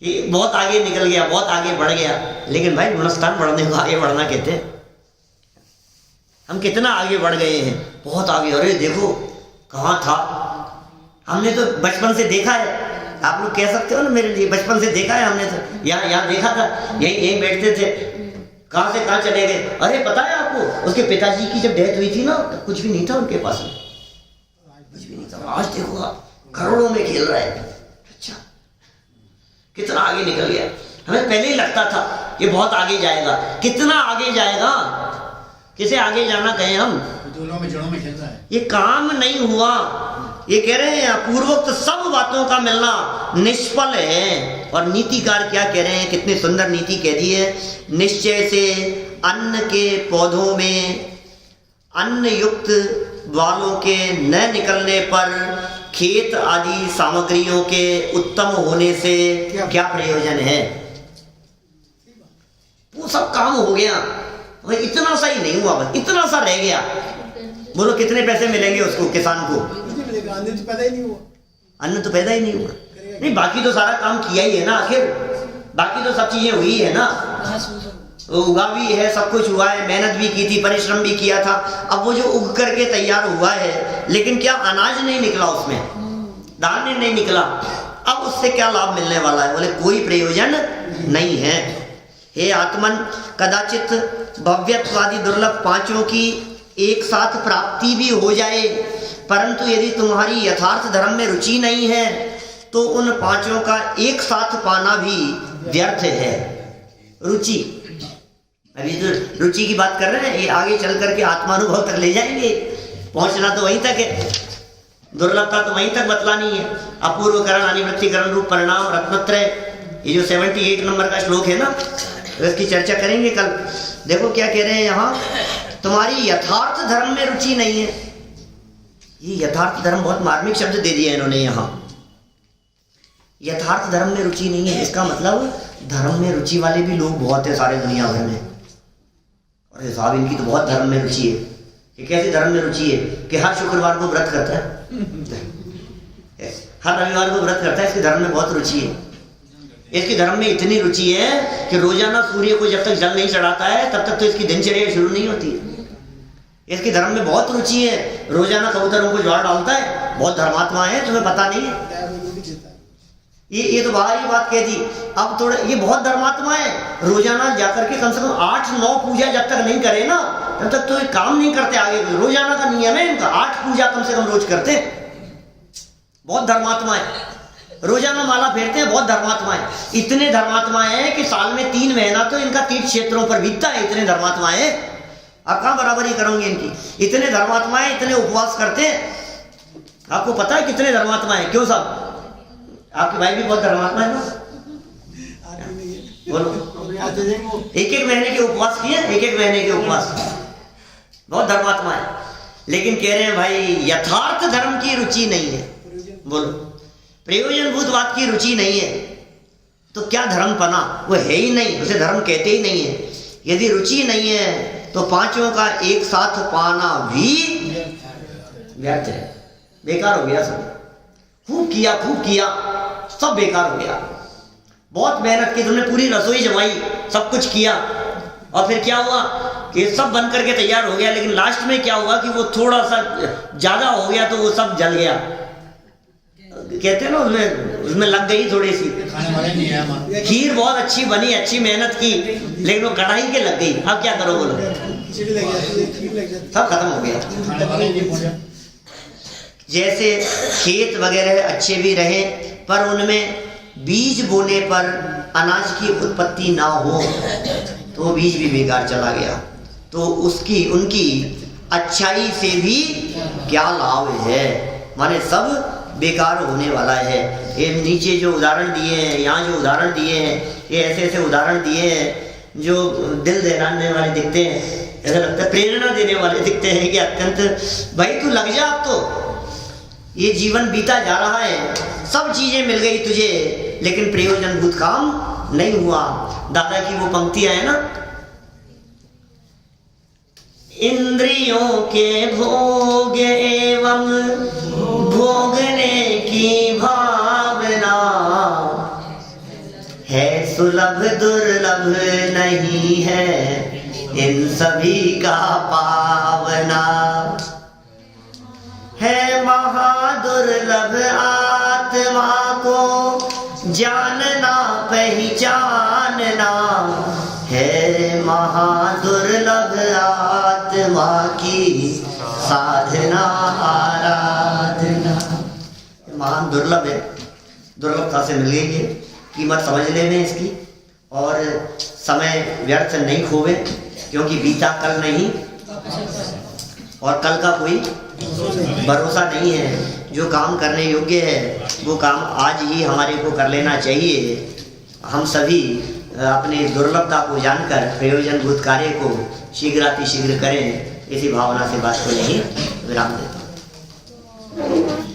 Speaker 1: कि बहुत आगे निकल गया, बहुत आगे बढ़ गया, लेकिन भाई गुणस्थान बढ़ने को आगे बढ़ना कहते हैं। हम कितना आगे बढ़ गए हैं, बहुत आगे। अरे देखो कहाँ था, हमने तो बचपन से देखा है। आप लोग कह सकते हो ना मेरे लिए, बचपन से देखा है हमने तो, यहाँ देखा था, यहीं बैठते थे, कहाँ से कहाँ चले गए। अरे पता है आपको, उसके पिताजी की जब डेथ हुई थी ना, तो कुछ भी नहीं था उनके पास में, कुछ भी नहीं था। आज देखो करोड़ों में खेल रहा है। अच्छा, कितना आगे निकल गया। हमें पहले ही लगता था ये बहुत आगे जाएगा, कितना आगे जाएगा, किसे आगे जाना कहें हम,
Speaker 3: दोनों में जड़ों में खेल रहा है।
Speaker 1: ये काम नहीं हुआ। ये कह रहे हैं पूर्वोक्त सब बातों का मिलना निष्फल है। और नीतिकार क्या कह रहे हैं, कितनी सुंदर नीति कह दी है। निश्चय से अन्न के पौधों में अन्न युक्त बालों के न निकलने पर खेत आदि सामग्रियों के उत्तम होने से क्या प्रयोजन है। वो सब काम हो गया, इतना सा ही नहीं हुआ, बस इतना सा रह गया। बोलो कितने पैसे मिलेंगे उसको, किसान को?
Speaker 3: अन्न तो पैदा ही नहीं हुआ,
Speaker 1: अन्न तो पैदा ही नहीं हुआ। नहीं, बाकी तो सारा काम किया ही है ना, आखिर बाकी तो सब चीजें हुई है ना, उगा भी है, सब कुछ हुआ है, मेहनत भी की थी, परिश्रम भी किया था। अब वो जो उग करके तैयार हुआ है, लेकिन क्या अनाज नहीं निकला उसमें, धान्य नहीं निकला, अब उससे क्या लाभ मिलने वाला है? बोले कोई प्रयोजन नहीं है। हे आत्मन, कदाचित भव्यत्वादि दुर्लभ पांचों की एक साथ प्राप्ति भी हो जाए, परंतु यदि तुम्हारी यथार्थ धर्म में रुचि नहीं है तो उन पांचों का एक साथ पाना भी व्यर्थ है। रुचि, अभी जो रुचि की बात कर रहे हैं, ये आगे चल करके आत्मानुभव तक ले जाएंगे, पहुंचना तो वहीं तक है, दुर्लभता तो वहीं तक बतलानी है। अपूर्वकरण, अनिवृत्तिकरण रूप परिणाम, रत्नत्रय, ये जो 78 नंबर का श्लोक है ना, इसकी चर्चा करेंगे कल। देखो क्या कह रहे हैं यहाँ, तुम्हारी यथार्थ धर्म में रुचि नहीं है। ये यथार्थ धर्म बहुत मार्मिक शब्द दे दिया इन्होंने यहाँ। यथार्थ धर्म में रुचि नहीं है, इसका मतलब धर्म में रुचि वाले भी लोग बहुत है सारे दुनिया भर में। और साहब इनकी तो बहुत धर्म में रुचि है। कि कैसे धर्म में रुचि है कि हर शुक्रवार को व्रत करता है, हर रविवार को व्रत करता है, इसके धर्म में बहुत रुचि है। इसके धर्म में इतनी रुचि है कि रोजाना सूर्य को जब तक जल नहीं चढ़ाता है तब तक तो इसकी दिनचर्या शुरू नहीं होती है। इसके धर्म में बहुत रुचि है, रोजाना कबूतरों को ज्वार डालता है, बहुत धर्मात्मा है, तुम्हें पता नहीं है। ये तो बाहर ही बात कह दी। अब थोड़ा ये बहुत धर्मात्मा है, रोजाना जाकर के कम से कम 8-9 पूजा जब तक नहीं करे ना तब तक तो ये काम नहीं करते आगे। रोजाना का नियम है इनका, 8 पूजा कम से कम रोज करते हैं। बहुत धर्मात्मा है, रोजाना माला फेरते हैं, बहुत धर्मात्मा है। इतने धर्मात्मा है कि साल में 3 महीना तो इनका तीर्थ क्षेत्रों पर बीतता है। इतने धर्मात्मा है, आप कहाँ बराबरी करोगे इनकी। इतने धर्मात्मा है, इतने उपवास करते हैं। आपको पता है कितने धर्मात्मा है? क्यों साहब, आपके भाई भी बहुत धर्मात्मा है ना? बोलो, 1-1 महीने के उपवास किए, 1-1 महीने के उपवास, बहुत धर्मात्मा है। लेकिन कह रहे हैं भाई यथार्थ धर्म की रुचि नहीं है। बोलो, प्रयोजनभूत बात की रुचि नहीं है तो क्या धर्म पना, वो है ही नहीं, उसे धर्म कहते ही नहीं है। यदि रुचि नहीं है तो पांचों का एक साथ पाना भी व्यर्थ है, बेकार हो गया सब। खूब किया, सब बेकार हो गया। बहुत मेहनत की तुमने, पूरी रसोई जमाई, सब कुछ किया, और फिर क्या हुआ कि सब बन करके तैयार हो गया, लेकिन लास्ट में क्या हुआ कि वो थोड़ा सा ज्यादा हो गया तो वो सब जल गया। कहते हैं ना उसमें लग गई थोड़ी सी। खीर बहुत अच्छी बनी, अच्छी मेहनत की, लेकिन वो कढ़ाई के लग गई। अब क्या करो बोलो, सब खत्म हो गया। जैसे खेत वगैरह अच्छे भी रहे पर उनमें बीज बोने पर अनाज की उत्पत्ति ना हो तो वो बीज भी बेकार चला गया, तो उसकी उनकी अच्छाई से भी क्या लाभ है, माने सब बेकार होने वाला है। ये नीचे जो उदाहरण दिए हैं, यहाँ जो उदाहरण दिए हैं, ये ऐसे ऐसे उदाहरण दिए हैं जो दिल दहलाने वाले दिखते हैं, ऐसा लगता है प्रेरणा देने वाले दिखते हैं कि अत्यंत भाई तू लग जा, अब तो ये जीवन बीता जा रहा है, सब चीजें मिल गई तुझे लेकिन प्रयोजनभूत काम नहीं हुआ। दादा की वो पंक्तियां है ना, इंद्रियों के भोग एवं भोगने की भावना है सुलभ दुर्लभ नहीं है इन सभी का पावना, है महादुर्लभ आत्मा को जानना पहचानना, है महादुर्लभ आत्मा की साधना आराधना। महान दुर्लभ है, दुर्लभता से मिल गई है, कीमत समझ लेने इसकी और समय व्यर्थ नहीं खोवे, क्योंकि बीता कल नहीं और कल का कोई भरोसा नहीं है। जो काम करने योग्य है वो काम आज ही हमारे को कर लेना चाहिए। हम सभी अपनी दुर्लभता को जानकर प्रयोजनभूत कार्य को शीघ्रातिशीघ्र करें, इसी भावना से बात को यहीं विराम देता हूँ।